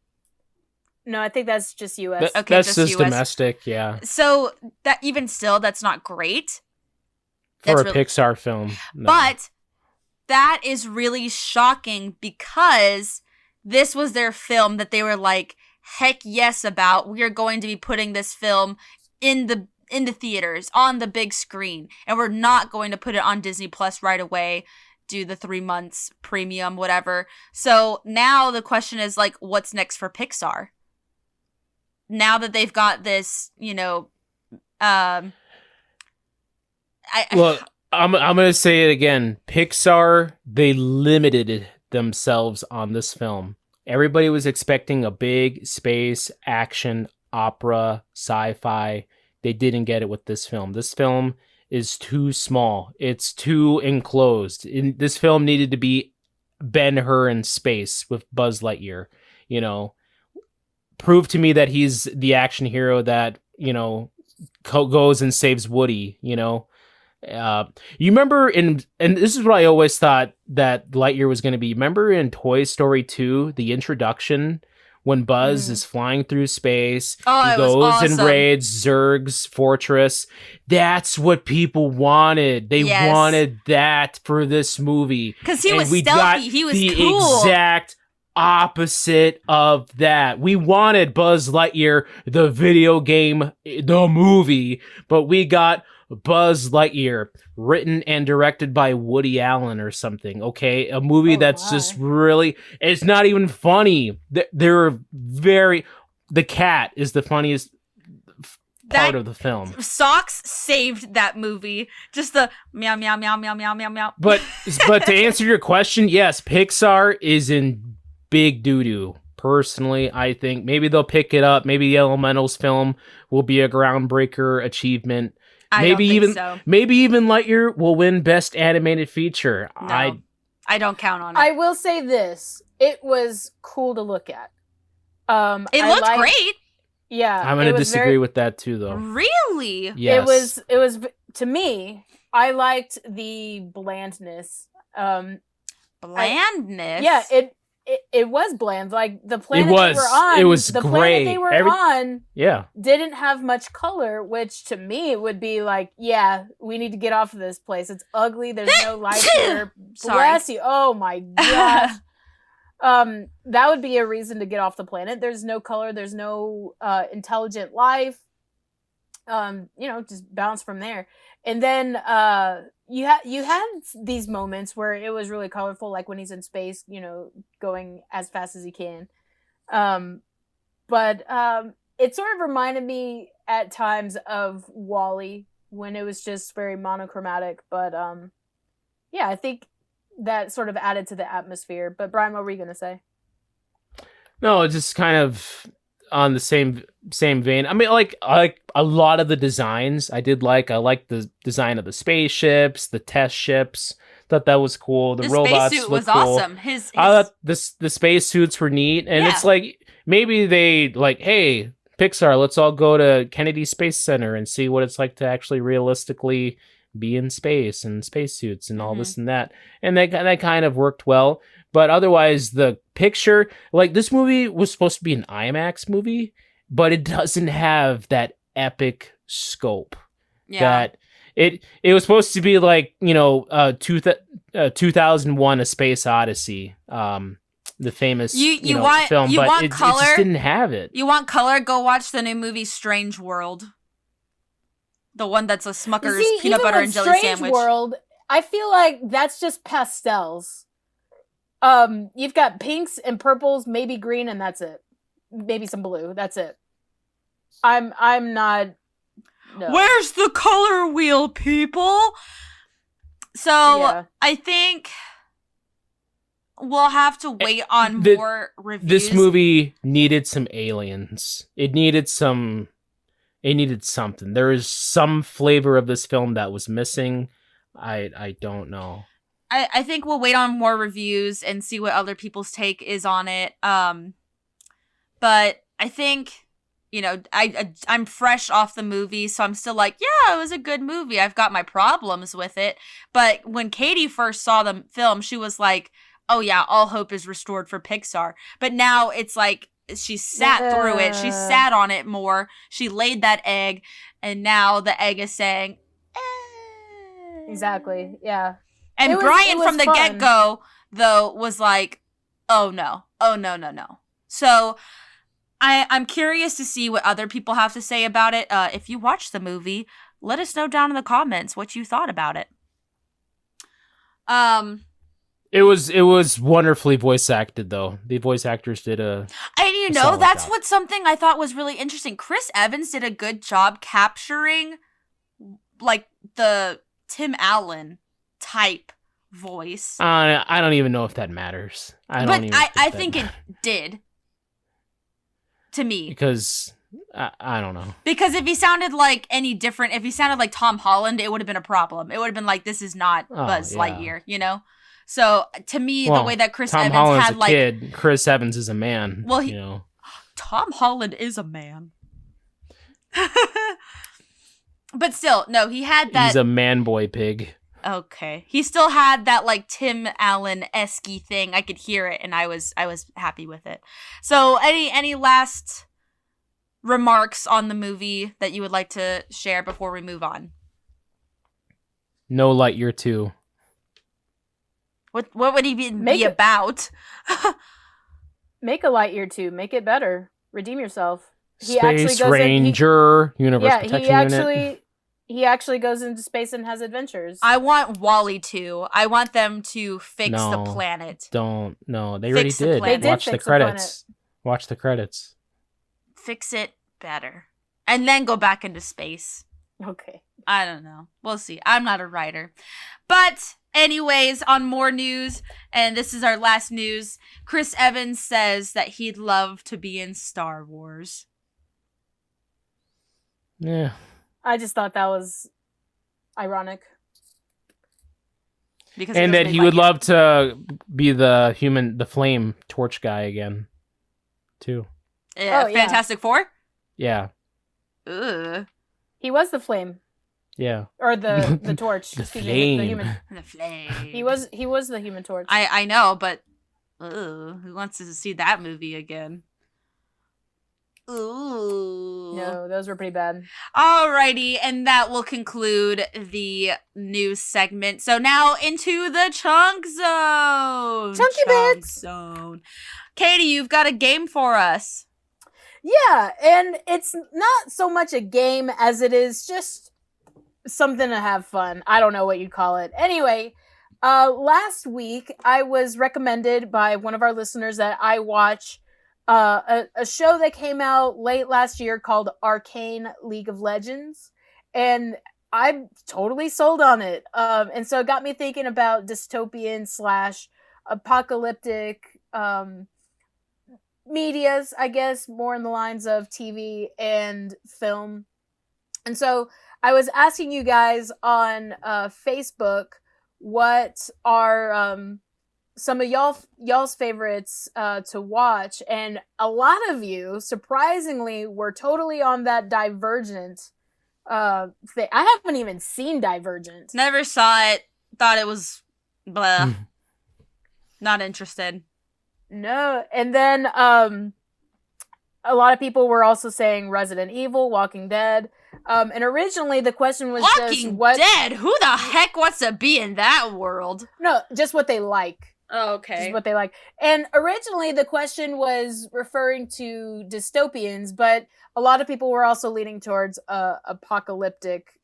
No, I think that's just US. Okay, that's just just US. domestic, yeah. so that even still that's not great. For That's a really- Pixar film. No. But that is really shocking because this was their film that they were like, heck yes about. We are going to be putting this film in the theaters, on the big screen. And we're not going to put it on Disney Plus right away, do the 3 months premium, whatever. So now the question is like, what's next for Pixar? Now that they've got this, you know, Well, I'm gonna say it again. Pixar, they limited themselves on this film. Everybody was expecting a big space action opera sci-fi. They didn't get it with this film. This film is too small. It's too enclosed. This film needed to be Ben-Hur in space with Buzz Lightyear. You know, prove to me that he's the action hero that, you know, goes and saves Woody. You know. You remember and this is what I always thought that Lightyear was going to be. Remember in Toy Story 2, the introduction when Buzz is flying through space, Oh, he it was goes and awesome. raids Zurg's fortress. That's what people wanted. They Yes. wanted that for this movie. because he And was we stealthy, got he was the cool. exact opposite of that. We wanted Buzz Lightyear, the video game, the movie, but we got Buzz Lightyear, written and directed by Woody Allen or something. Okay, a movie Oh, that's my. just really, it's not even funny. They're very, the cat is the funniest part That of the film. Socks saved that movie. Just the meow meow meow meow meow meow meow. But to answer your question, yes, Pixar is in big doo-doo. Personally, I think maybe they'll pick it up. Maybe the Elementals film will be a groundbreaker achievement. I maybe don't think even so. maybe even Lightyear will win Best Animated Feature. No. I don't count on it. I will say this. It was cool to look at. It I looked liked- great. Yeah. I'm it gonna was disagree very- with that too, though. Really? Yes, It was to me, I liked the blandness. Blandness. Yeah, it was bland. Like the planet was. they were on, It was the gray. planet they were on Yeah. didn't have much color, which to me would be like, yeah, we need to get off of this place. It's ugly. There's no life here. Sorry. Bless you. Oh my gosh. That would be a reason to get off the planet. There's no color. There's no intelligent life. Just bounce from there. And then you had these moments where it was really colorful, like when he's in space, going as fast as he can. But it sort of reminded me at times of WALL-E when it was just very monochromatic. But yeah, I think that sort of added to the atmosphere. But Brian, what were you gonna say? No, just kind of on the same vein. I mean, I like a lot of the designs. I liked the design of the spaceships, the test ships. Thought that was cool. The robots spacesuit looked was cool. awesome. His I thought the space suits were neat, and it's Yeah. like maybe they like, hey, Pixar, let's all go to Kennedy Space Center and see what it's like to actually realistically be in space and spacesuits and all Mhm. this and that. And that kind of worked well. But otherwise, the picture, like this movie was supposed to be an IMAX movie, but it doesn't have that epic scope. Yeah. That it was supposed to be like 2001: A Space Odyssey, the famous You know, want film, you but want it color? just didn't have it. You want color? Go watch the new movie Strange World. The one that's a Smucker's See, peanut even butter with and jelly Strange sandwich. World, I feel like that's just pastels. You've got pinks and purples, maybe green, and that's it. Maybe some blue. That's it. I'm not. No. Where's the color wheel, people? So Yeah. I think we'll have to wait on more reviews. This movie needed some aliens. It needed something. There is some flavor of this film that was missing. I don't know. I think we'll wait on more reviews and see what other people's take is on it. But I think, I'm fresh off the movie, so I'm still like, yeah, it was a good movie. I've got my problems with it. But when Katie first saw the film, she was like, oh yeah, all hope is restored for Pixar. But now it's like, she sat through it. She sat on it more. She laid that egg, and now the egg is saying, Exactly. Yeah. And It was Brian from the fun. get-go, though, was like, oh no. So I'm curious to see what other people have to say about it. If you watched the movie, let us know down in the comments what you thought about it. It was wonderfully voice acted, though. The voice actors did a solid that's job. what something I thought was really interesting. Chris Evans did a good job capturing, like, the Tim Allen type voice. I don't even know if that matters. I think it did. To me. Because I don't know. Because if he sounded like any different, if he sounded like Tom Holland, it would have been a problem. It would have been like, this is not Buzz Lightyear, So to me, the way that Chris Tom Evans Holland's had a like kid, Chris Evans is a man. Well, Tom Holland is a man. But still, no, he had that. He's a man boy pig. Okay. He still had that like Tim Allen-esque thing. I could hear it, and I was happy with it. So any last remarks on the movie that you would like to share before we move on? No Lightyear 2. What would he be about? Make a Lightyear 2. Make it better. Redeem yourself. Space Ranger, Universe Protection Unit. He actually goes into space and has adventures. I want WALL-E 2. I want them to fix the planet. They already Fix the did. planet. They did Watch the fix the credits. Watch the credits. Fix it better. And then go back into space. Okay. I don't know. We'll see. I'm not a writer. But anyways, on more news, and this is our last news, Chris Evans says that he'd love to be in Star Wars. Yeah. I just thought that was ironic. And that he would love to be the flame torch guy again, too. Yeah, Oh, yeah. Fantastic Four? Yeah. Ugh. He was the flame. Yeah. Or the torch. The Excuse flame. Me, the human. The flame. He was the human torch. I know, but who wants to see that movie again? Ooh. No, those were pretty bad. Alrighty, and that will conclude the news segment. So now into the chunk zone. Chunky Chunk bits. zone. Katie, you've got a game for us. Yeah, and it's not so much a game as it is just something to have fun. I don't know what you'd call it. Anyway, last week I was recommended by one of our listeners that I watch a show that came out late last year called Arcane League of Legends, and I'm totally sold on it. And so it got me thinking about dystopian / apocalyptic medias, I guess, more in the lines of TV and film. And so I was asking you guys on Facebook what are some of y'all's favorites to watch, and a lot of you surprisingly were totally on that Divergent thing. I haven't even seen Divergent. Never saw it. Thought it was blah. Not interested. No. And then a lot of people were also saying Resident Evil, Walking Dead. And originally the question was Walking Dead? Who the heck wants to be in that world? No, just what they like. Oh, okay. Just what they like. And originally the question was referring to dystopians, but a lot of people were also leaning towards apocalyptic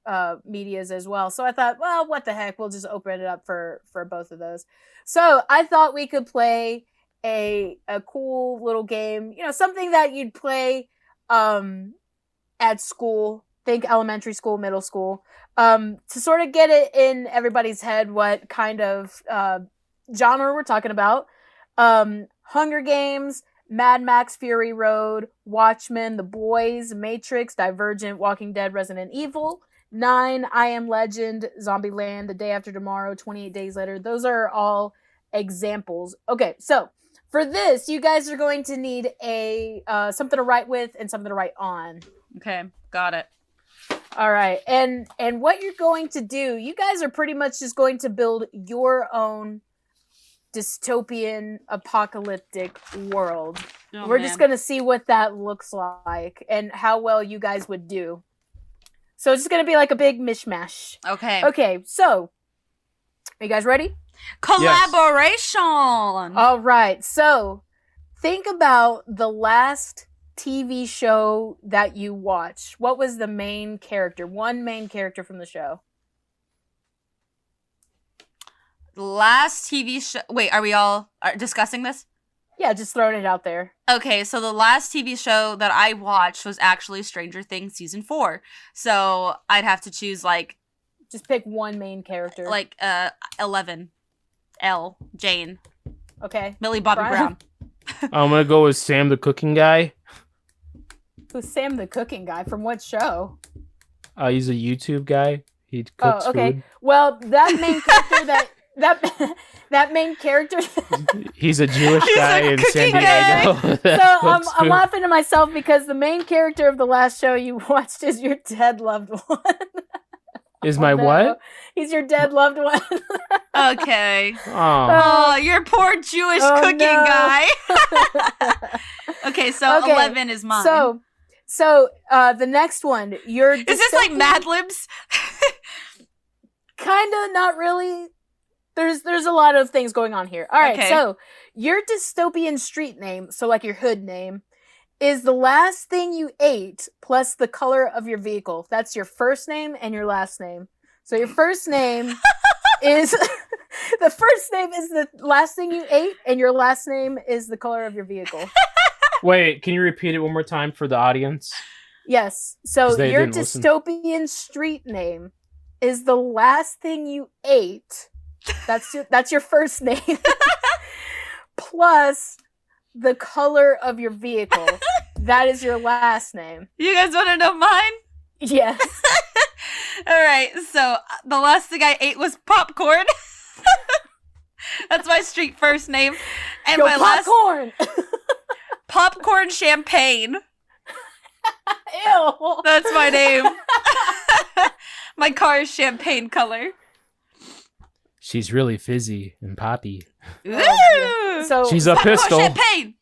medias as well. So I thought, well, what the heck? We'll just open it up for both of those. So I thought we could play a cool little game, something that you'd play at school, think elementary school, middle school, to sort of get it in everybody's head what kind of genre we're talking about. Hunger Games, Mad Max Fury Road, Watchmen, The Boys, Matrix, Divergent, Walking Dead, Resident Evil, 9, I Am Legend, Zombieland, The Day After Tomorrow, 28 Days Later. Those are all examples. Okay, so for this, you guys are going to need a something to write with and something to write on. Okay, got it. All right, and what you're going to do, you guys are pretty much just going to build your own dystopian apocalyptic world. We're just going to see what that looks like and how well you guys would do. So it's just going to be like a big mishmash. Okay. Okay, so are you guys ready? Collaboration. All right. So think about the last TV show that you watched. What was the main character? One main character from the show. Last TV show. Wait, are we all discussing this? Yeah, just throwing it out there. Okay, so the last TV show that I watched was actually Stranger Things season 4. So I'd have to choose just pick one main character. 11. Elle, Jane. Okay. Millie Bobby Brian? Brown. I'm gonna go with Sam the cooking guy. Who's Sam the cooking guy? From what show? He's a YouTube guy. He cooks okay. food. Well, that main character that main character. He's a Jewish guy in San guy. Diego. So I'm laughing to myself because the main character of the last show you watched is your dead loved one. Is my what? He's your dead loved one. Okay. Oh. Oh, your poor Jewish cooking guy. Okay, so 11 is mine. So the next one, is this like Mad Libs? Kinda, not really. There's a lot of things going on here. All right, Okay. so your dystopian street name, so like your hood name, is the last thing you ate plus the color of your vehicle. That's your first name and your last name. So your first name is the first name is the last thing you ate, and your last name is the color of your vehicle. Wait, can you repeat it one more time for the audience? Yes. So 'Cause they your didn't listen. dystopian street name is the last thing you ate. That's your first name. Plus the color of your vehicle. That is your last name. You guys want to know mine? Yes. All right, so the last thing I ate was popcorn. That's my street first name. And my popcorn. popcorn champagne. Ew. That's my name. My car is champagne color. She's really fizzy and poppy. Ooh. So She's a Popcorn pistol. champagne.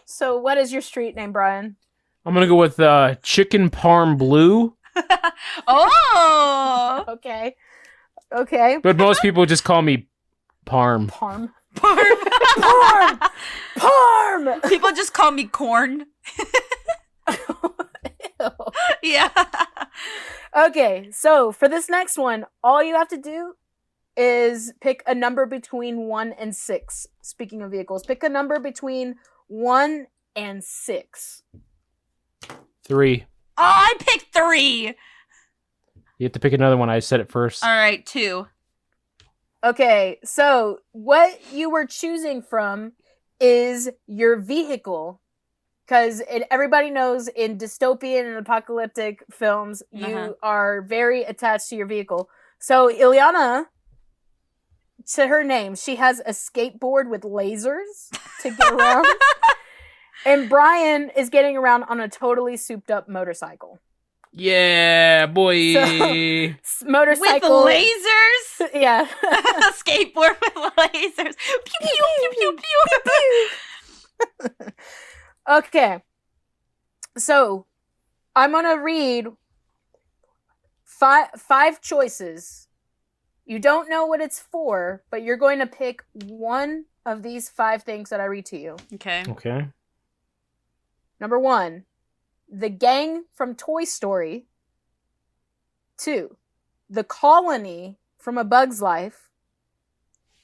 So what is your street name, Brian? I'm gonna go with Chicken Parm Blue, Oh. Okay. Okay. but most people just call me Parm. Parm. Parm. Parm. Parm. People just call me corn. Ew. Yeah. Okay, so for this next one, all you have to do is pick a number between 1 and 6. Speaking of vehicles, pick a number between 1 and 6. 3. Oh, I picked 3. You have to pick another one. I said it first. All right, 2. Okay, so what you were choosing from is your vehicle. Because everybody knows in dystopian and apocalyptic films, you are very attached to your vehicle. So Ileana, to her name, she has a skateboard with lasers to get around. And Brian is getting around on a totally souped up motorcycle. Yeah, boy. Motorcycle. With lasers? Yeah. A skateboard with lasers. Pew, pew, pew, pew, pew. Okay. So, I'm going to read five choices. You don't know what it's for, but you're going to pick one of these 5 things that I read to you. Okay. Okay. Number 1, the gang from Toy Story. 2, the colony from A Bug's Life.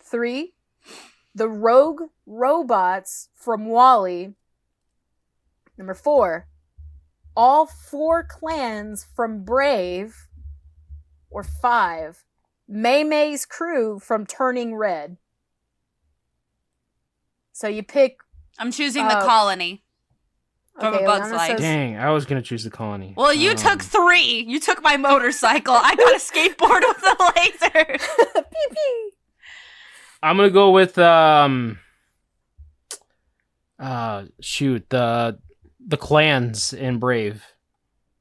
3, the rogue robots from WALL-E. Number 4, all 4 clans from Brave. Or 5, May May's crew from Turning Red. So you pick. I'm choosing the colony from A Bug's Eliana Life. says- Dang, I was gonna choose the colony. Well, you took 3. You took my motorcycle. I got a skateboard with a laser. Pee pee. I'm gonna go with the clans in Brave.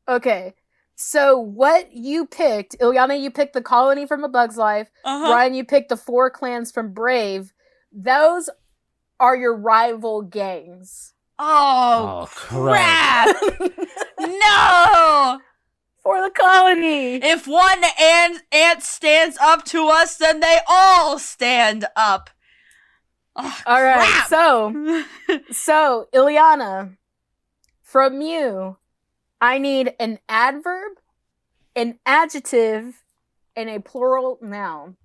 Okay. So what you picked, Ilyana, you picked the colony from A Bug's Life. Uh-huh. Brian, you picked the 4 clans from Brave. Those are your rival gangs. Oh, crap. No! For the colony. If one ant stands up to us, then they all stand up. Oh, All right. crap. So Ilyana, from you, I need an adverb, an adjective, and a plural noun.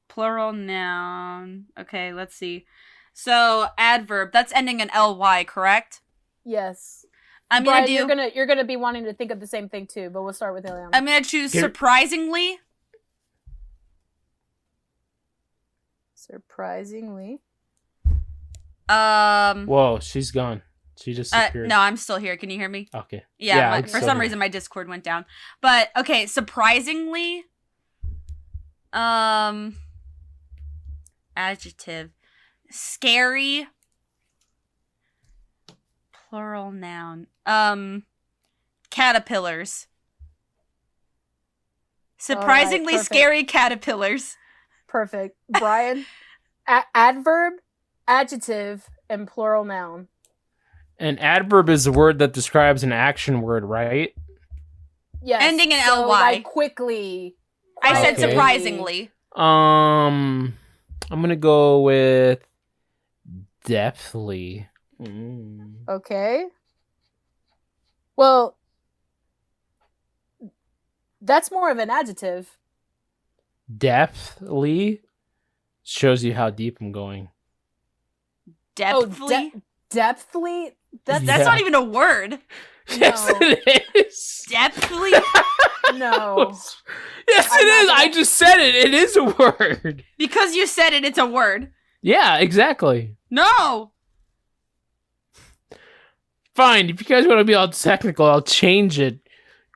Plural noun. Okay, let's see. So, adverb. That's ending in ly, correct? Yes. I'm Brian, gonna do. you're gonna be wanting to think of the same thing too, but we'll start with Ilyana. I'm gonna choose Here- surprisingly. Surprisingly. Whoa, she's gone. She just disappeared. No, I'm still here. Can you hear me? Okay. Yeah, I'm for still some here. reason my Discord went down. But okay, surprisingly, adjective, scary, plural noun, caterpillars. Surprisingly perfect. scary caterpillars. Perfect. Brian, adverb, adjective, and plural noun. An adverb is a word that describes an action word, right? Yes. Ending in so, ly. Like quickly. I said Okay. surprisingly. I'm gonna go with depthly. Okay. Well, that's more of an adjective. Depthly shows you how deep I'm going. Depthly. Depthly? That's Yeah. not even a word. Yes, No. it is. Depthly. No. Yes, I'm it not is. gonna- I just said it. It is a word. Because you said it, it's a word. Yeah, exactly. No. Fine. If you guys want to be all technical, I'll change it.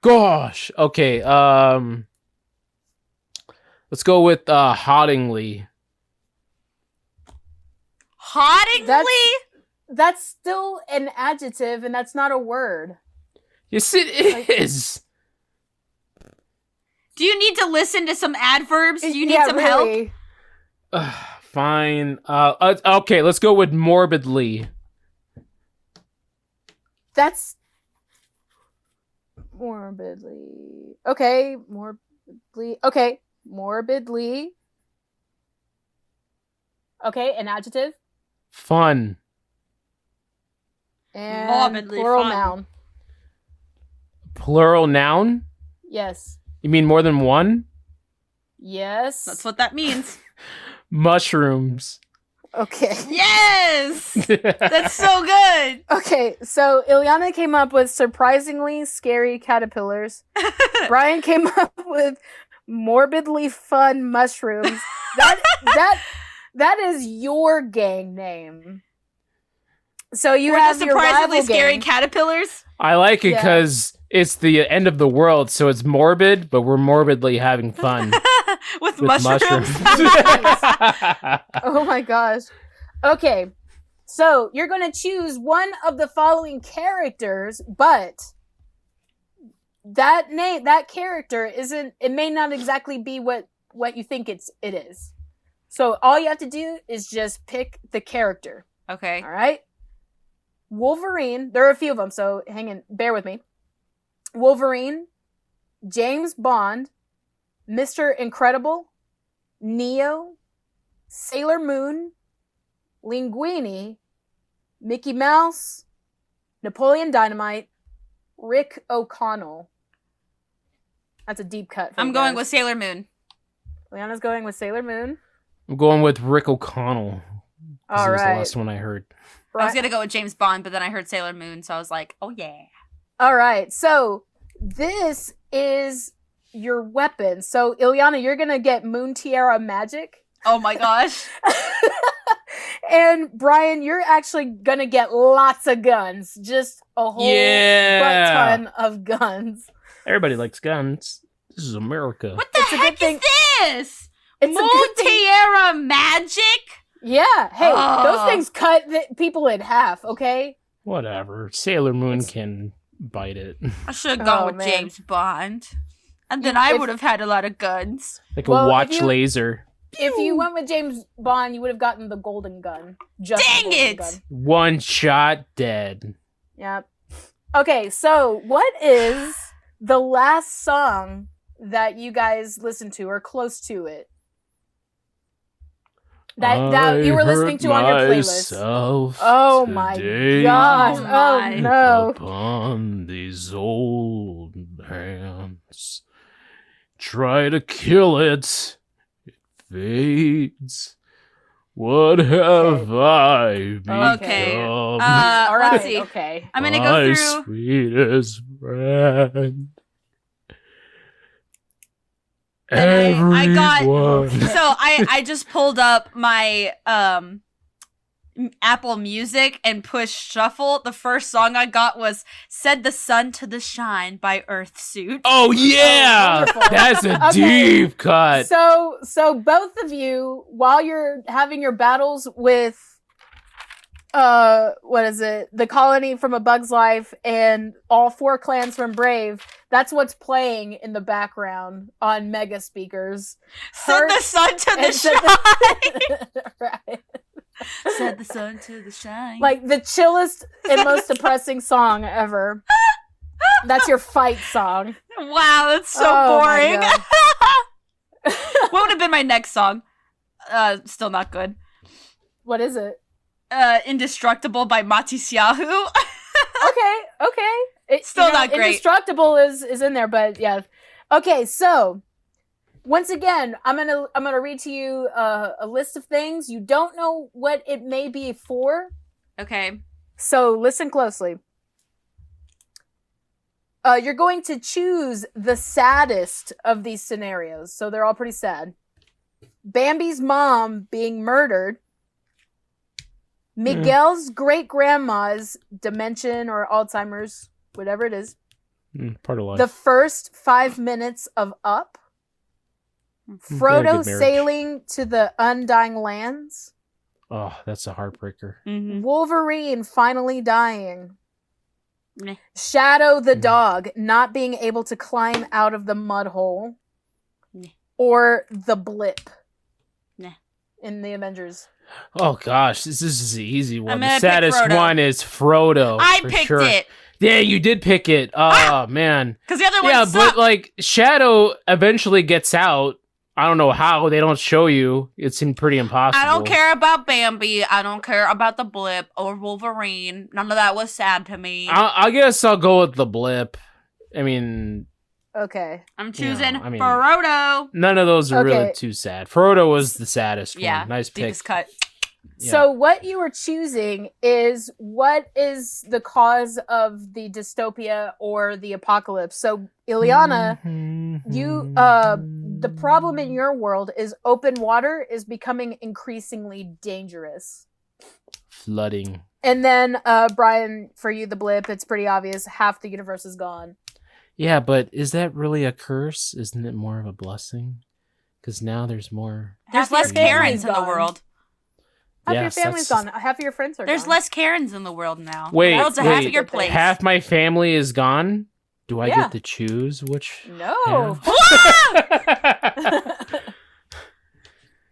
Gosh. Okay. Let's go with Hottingly. Hottingly? That's still an adjective, and that's not a word. Yes, it is. Do you need to listen to some adverbs? Do you need some help? really. Fine. Okay, let's go with morbidly. That's morbidly. Okay, morbidly. Okay, morbidly. Okay, an adjective Fun. and Morbidly plural fun. noun. Plural noun? Yes. You mean more than one? Yes. That's what that means. Mushrooms. Okay. Yes! That's so good! Okay, so Ilyana came up with surprisingly scary caterpillars. Brian came up with morbidly fun mushrooms. That is your gang name. So you We're have the your surprisingly rival scary gang. caterpillars? I like it Yeah. because it's the end of the world, so it's morbid, but we're morbidly having fun With with mushrooms? Oh my gosh. Okay. So you're going to choose one of the following characters, but that character it may not exactly be what you think it is. So all you have to do is just pick the character. Okay. All right. Wolverine. There are a few of them, so bear with me. Wolverine, James Bond, Mr. Incredible, Neo, Sailor Moon, Linguini, Mickey Mouse, Napoleon Dynamite, Rick O'Connell. That's a deep cut. I'm going with Sailor Moon. Leanna's going with Sailor Moon. I'm going with Rick O'Connell. All That was the right. last one I heard. I was going to go with James Bond, but then I heard Sailor Moon, so I was like, oh yeah. All right. So this is your weapon. So Ileana, you're going to get Moon Tiara Magic. Oh my gosh. And Brian, you're actually going to get lots of guns. Just a whole butt ton of guns. Everybody likes guns. This is America. What the heck is this? It's a good thing. Tiara Magic? Yeah. Hey, those things cut people in half, okay? Whatever. Sailor Moon can bite it. I should have gone with James Bond. And then I would have had a lot of guns. Like a watch laser. If you went with James Bond, you would have gotten the golden gun. Dang it! Gun. One shot dead. Yep. Okay, so what is the last song that you guys listened to or close to it? That you were listening to on your playlist. Oh my gosh. Oh no. Upon these old hands. Try to kill it. It fades. What have I become? Okay. All right. Let's see. Okay. I'm gonna go My through. sweetest friend. I got. Everyone. So I just pulled up my Apple Music and pushed shuffle. The first song I got was "Said the Sun to the Shine" by Earthsuit. Oh yeah, wonderful. that's a Okay. deep cut. So both of you, while you're having your battles with what is it? The Colony from A Bug's Life and all 4 clans from Brave, that's what's playing in the background on mega speakers. Said the sun to the and said shine. right. Said the sun to the shine. Like the chillest and most depressing song ever. That's your fight song. Wow, that's so Oh, my boring. God. What would have been my next song? Still not good. What is it? Indestructible by Matisyahu. Okay. It's Still not great. Indestructible is in there, but yeah. Okay, so once again, I'm gonna read to you a list of things. You don't know what it may be for, Okay. so listen closely. You're going to choose the saddest of these scenarios, so they're all pretty sad. Bambi's mom being murdered. Miguel's great-grandma's dementia or Alzheimer's, whatever it is. Part of life. The first 5 minutes of Up. Very Frodo good marriage. sailing to the Undying Lands. Oh, that's a heartbreaker. Mm-hmm. Wolverine finally dying. Meh. Shadow the dog not being able to climb out of the mud hole. Meh. Or the blip. Nah. In the Avengers. Oh gosh, this is the easy one. I'm The gonna pick saddest Frodo. one is Frodo. I for picked sure. it Yeah, you did pick it. Oh man. because the other one Yeah, sucked. but like Shadow eventually gets out. I don't know how. They don't show you. It seemed pretty impossible. I don't care about Bambi. I don't care about the blip or Wolverine. None of that was sad to me. I guess I'll go with the blip. I mean, Okay. I'm choosing I mean- Frodo. none of those are really Okay. too sad. Frodo was the saddest Yeah, one. Nice pick. deepest cut. Yeah. So what you are choosing is what is the cause of the dystopia or the apocalypse. So Ileana, you the problem in your world is open water is becoming increasingly dangerous. flooding. And then Brian, for you the blip, it's pretty obvious half the universe is gone. Yeah, but is that really a curse? Isn't it more of a blessing? Because now there's more. There's Half your less Karens family's in the gone. world. Half Yes, your family's that's- gone. Half of your friends are There's gone. less Karens in the world now. Wait, the world's a wait. happier place. Half my family is gone. Do I Yeah. get to choose which? No. half?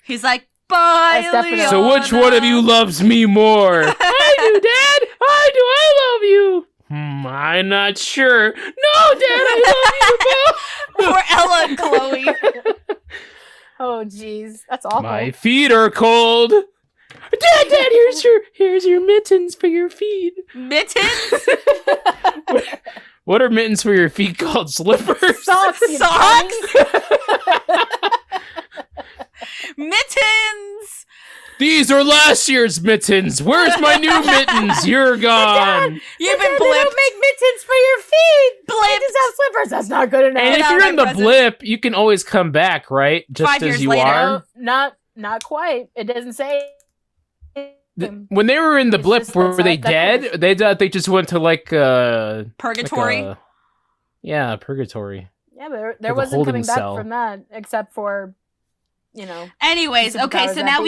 He's like, bye, That's definitely- So which one of you loves me more? I do, Dad. I love you. I'm not sure. No, Dad, I love you both. Poor Ella and Chloe. Oh, jeez. That's awful. My feet are cold. Dad, here's your mittens for your feet. Mittens? What are mittens for your feet called? Slippers? Socks, you Socks? dummy. Mittens! These are last year's mittens. Where's my new mittens? You're gone. You've Dad, been they don't blipped. make mittens for your feet. Blipped. They just have slippers. That's not good enough. And if Not you're my in the present. blip, you can always come back, right? Just 5 as years you later. are. No, not quite. It doesn't say. When they were in the It's blip, just were they outside dead? They just went to like Purgatory. yeah, purgatory. Yeah, but there Like a wasn't holding coming back cell. from that, except for, Anyways, Superpowers okay, so that now be.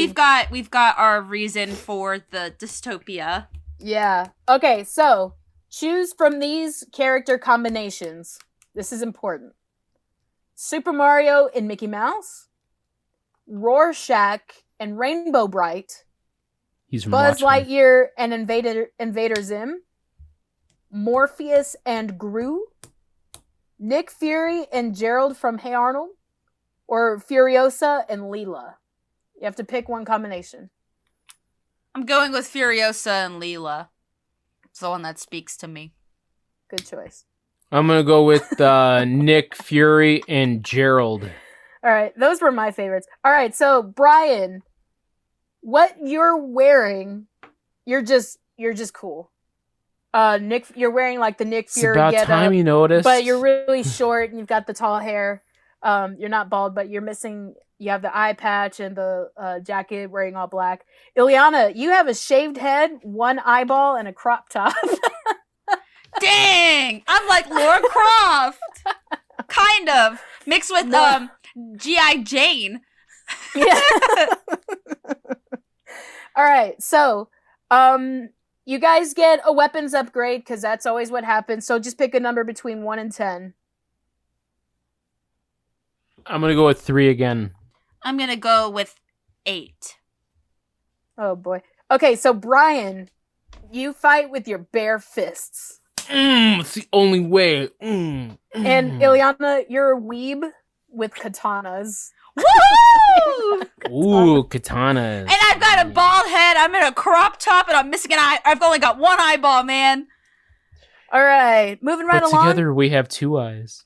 we've got our reason for the dystopia. yeah. Okay, so choose from these character combinations. This is important. Super Mario and Mickey Mouse, Rorschach and Rainbow Bright, He's from Buzz Watchmen. Lightyear and Invader Zim, Morpheus and Gru, Nick Fury and Gerald from Hey Arnold, or Furiosa and Leela. You have to pick one combination. I'm going with Furiosa and Leela. It's the one that speaks to me. Good choice. I'm gonna go with Nick Fury and Gerald. All right, those were my favorites. All right, so Brian, what you're wearing, you're just cool. Nick, you're wearing like the Nick It's Fury about getup, time you noticed. but you're really short and you've got the tall hair. You're not bald, but you're missing. You have the eye patch and the jacket, wearing all black. Ileana, you have a shaved head, one eyeball, and a crop top. Dang! I'm like Laura Croft! Kind of. Mixed with No. G.I. Jane. Yeah. All right, so you guys get a weapons upgrade because that's always what happens. So just pick a number between 1 and 10. I'm gonna go with 3 again. I'm gonna go with 8. Oh boy. Okay, so Brian, you fight with your bare fists. It's the only way. And Ileana, you're a weeb with katanas. Woohoo! Ooh, katanas. And I've got a bald head, I'm in a crop top, and I'm missing an eye. I've only got one eyeball, man. All right, moving right But along. together we have 2 eyes.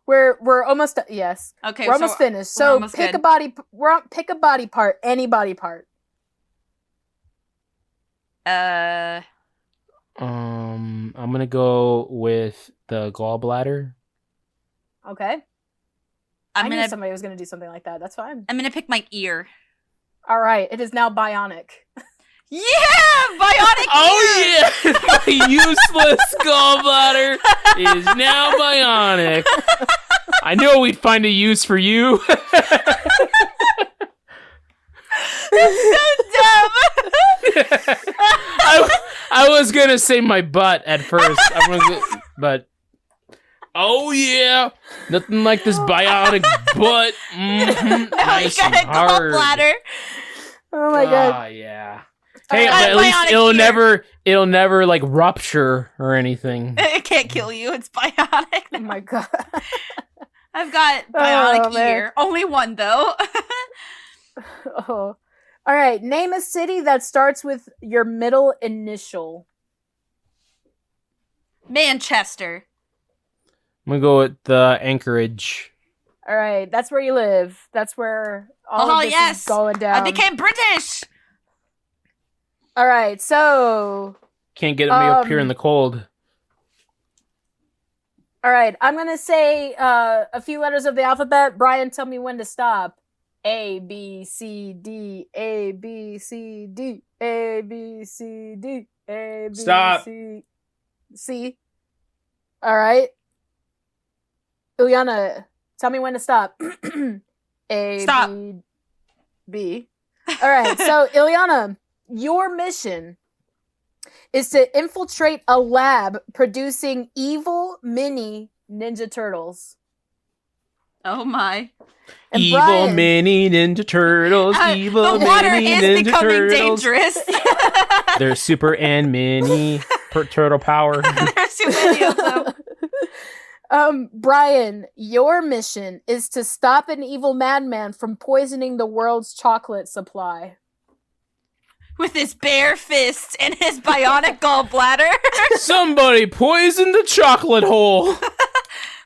We're almost yes. Okay, We're almost finished. we're So almost pick good. pick a body part, any body part. I'm gonna go with the gallbladder. Okay. I I'm knew gonna somebody was gonna do something like that. That's fine. I'm gonna pick my ear. All right, it is now bionic. Yeah! Bionic ear! Oh yeah, my useless gallbladder is now bionic. I knew we'd find a use for you. I was gonna say my butt at first, but oh yeah, nothing like this bionic butt. Now Nice you got and a hard. gallbladder. Oh my god. Ah, yeah. Hey, got but a at least bionic it'll never like rupture or anything. It can't kill you. It's bionic. Oh my god. I've got bionic Oh, man. ear. Only one though. Oh. All right, name a city that starts with your middle initial. Manchester. I'm gonna go with Anchorage. All right, that's where you live. That's where all Oh, of this yes. is going I down. became British. All right, so Can't get me up here in the cold. all right, I'm gonna say a few letters of the alphabet. Brian, tell me when to stop. A B C D A B C D A B C D A B Stop. C C. All right, Ileana, tell me when to stop. A Stop. B B. All right, so Ileana, your mission is to infiltrate a lab producing evil mini Ninja Turtles. Oh my. And Evil Brian- mini Ninja Turtles. Evil the water mini is Ninja becoming Turtles. dangerous. They're super and mini turtle power. There's too many of them. Brian, your mission is to stop an evil madman from poisoning the world's chocolate supply. With his bare fists and his bionic gallbladder. Somebody poisoned the chocolate hole.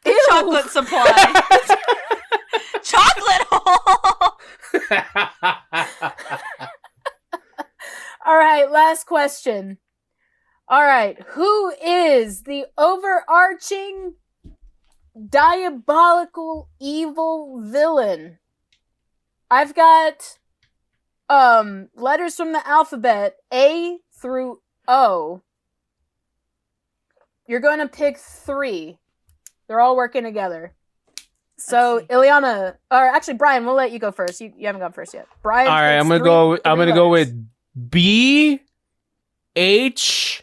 The Ew. chocolate supply. Chocolate hole. All right, last question. All right, who is the overarching diabolical evil villain? I've got letters from the alphabet A through O. You're going to pick 3. They're all working together. So, Let's see. Ileana, or actually Brian, we'll let you go first. You haven't gone first yet. Brian. All right, picks I'm gonna three- go. I'm three gonna go letters. with B, H,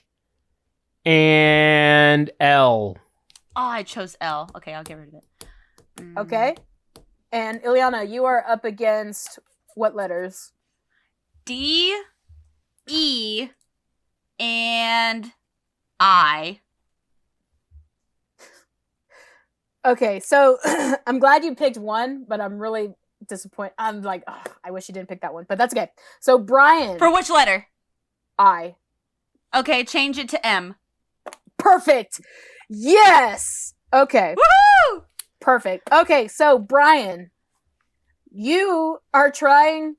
and L. Oh, I chose L. Okay, I'll get rid of it. Okay. And Ileana, you are up against what letters? D, E, and I. Okay, so I'm glad you picked one, but I'm really disappointed. I'm like, ugh, I wish you didn't pick that one, but that's okay. So Brian, For which letter? I. Okay, change it to M. Perfect. Yes. Okay. Woohoo! Perfect. Okay, so Brian, you are trying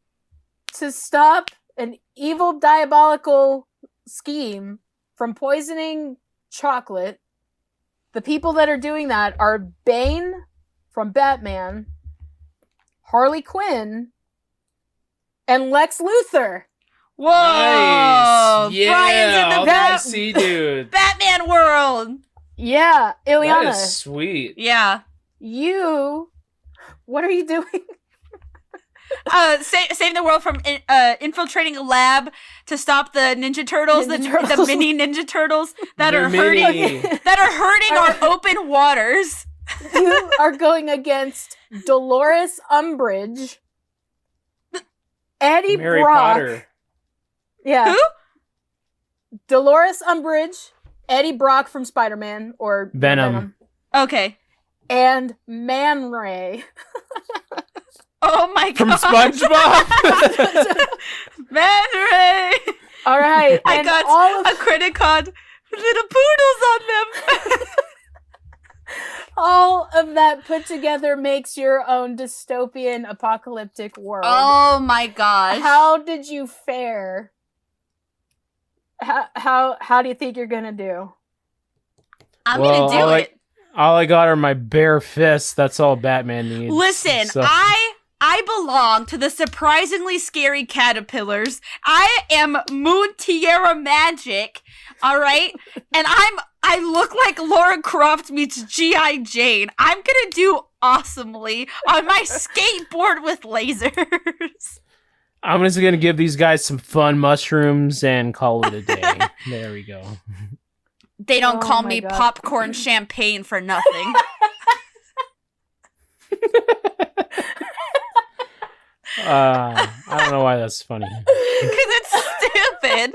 to stop an evil diabolical scheme from poisoning chocolate. The people that are doing that are Bane from Batman, Harley Quinn, and Lex Luthor. Whoa! Nice. Yeah, Brian's in the I'll Bat- see, dude. Batman world. Yeah, That Ileana, is sweet. Yeah. what are you doing? Saving the world from infiltrating a lab to stop the Ninja Turtles, Ninja the Turtles. mini Ninja Turtles that They're are hurting mini. our open waters. You are going against Dolores Umbridge, Eddie Mary Brock. Potter. Yeah. Who? Dolores Umbridge, Eddie Brock from Spider-Man or Venom. Okay. and Man Ray. Oh my god. From SpongeBob. Man Ray. All right, I and got all of a credit card with little poodles on them. all of that put together makes your own dystopian apocalyptic world. Oh my gosh. How did you fare? How do you think you're gonna do? I'm Well, gonna do I it. All I got are my bare fists. That's all Batman needs. Listen, So- I belong to the surprisingly scary caterpillars. I am Moon Tierra Magic, all right? And I look like Laura Croft meets G.I. Jane. I'm gonna do awesomely on my skateboard with lasers. I'm just gonna give these guys some fun mushrooms and call it a day. There we go. They don't Oh call my me God. popcorn champagne for nothing. I don't know why that's funny. Because it's stupid.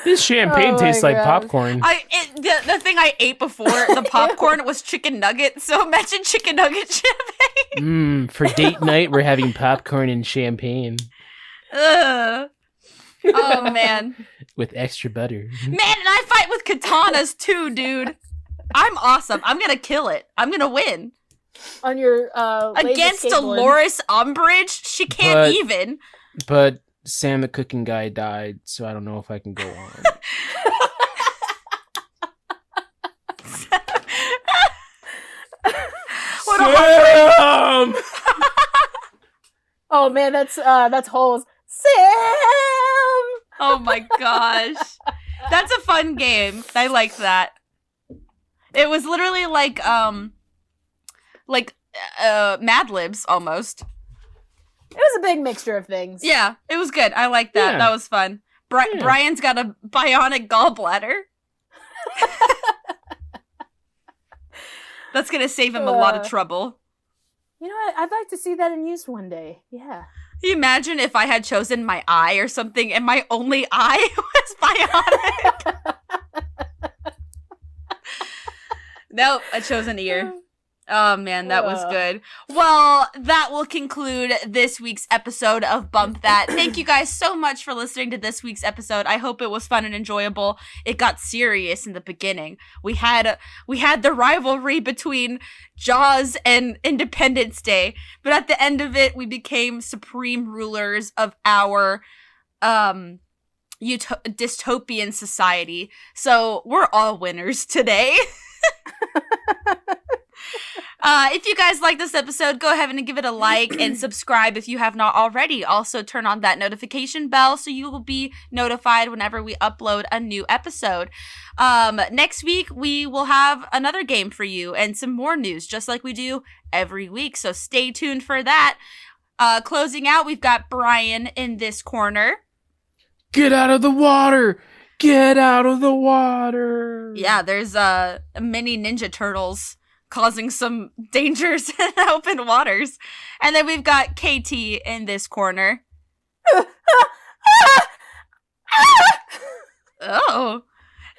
This champagne Oh my tastes like God. popcorn. The thing I ate before the popcorn was chicken nugget. So imagine chicken nugget champagne. For date night, we're having popcorn and champagne Ugh. Oh man, with extra butter. man, and I fight with katanas too, dude. I'm awesome. I'm gonna kill it. I'm gonna win On your laser against skateboard. Dolores Umbridge. She can't But- even. But Sam the cooking guy died, so I don't know if I can go on. What a Sam! Oh man, that's holes. Sam. Oh my gosh. That's a fun game. I like that. It was literally like Mad Libs almost. was a big mixture of things. Yeah, it was good. I like that. Yeah. That was fun. Brian's got a bionic gallbladder. That's gonna save him a lot of trouble. You know what? I'd like to see that in use one day. Yeah. Can you imagine if I had chosen my eye or something and my only eye was bionic? Nope, I chose an ear. Oh man, that was good. Well, that will conclude this week's episode of Bump That. Thank you guys so much for listening to this week's episode. I hope it was fun and enjoyable. It got serious in the beginning. We had the rivalry between Jaws and Independence Day, but at the end of it, we became supreme rulers of our dystopian society. So we're all winners today. If you guys like this episode, go ahead and give it a like and subscribe if you have not already. Also, turn on that notification bell so you will be notified whenever we upload a new episode. Next week, we will have another game for you and some more news, just like we do every week. So stay tuned for that. Closing out, we've got Brian in this corner. Get out of the water! Get out of the water! Yeah, there's mini Ninja Turtles causing some dangers in open waters. And then we've got KT in this corner. Oh.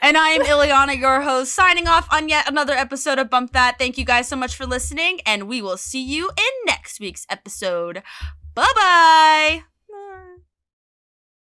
And I am Ileana, your host, signing off on yet another episode of Bump That. Thank you guys so much for listening, and we will see you in next week's episode. Bye-bye!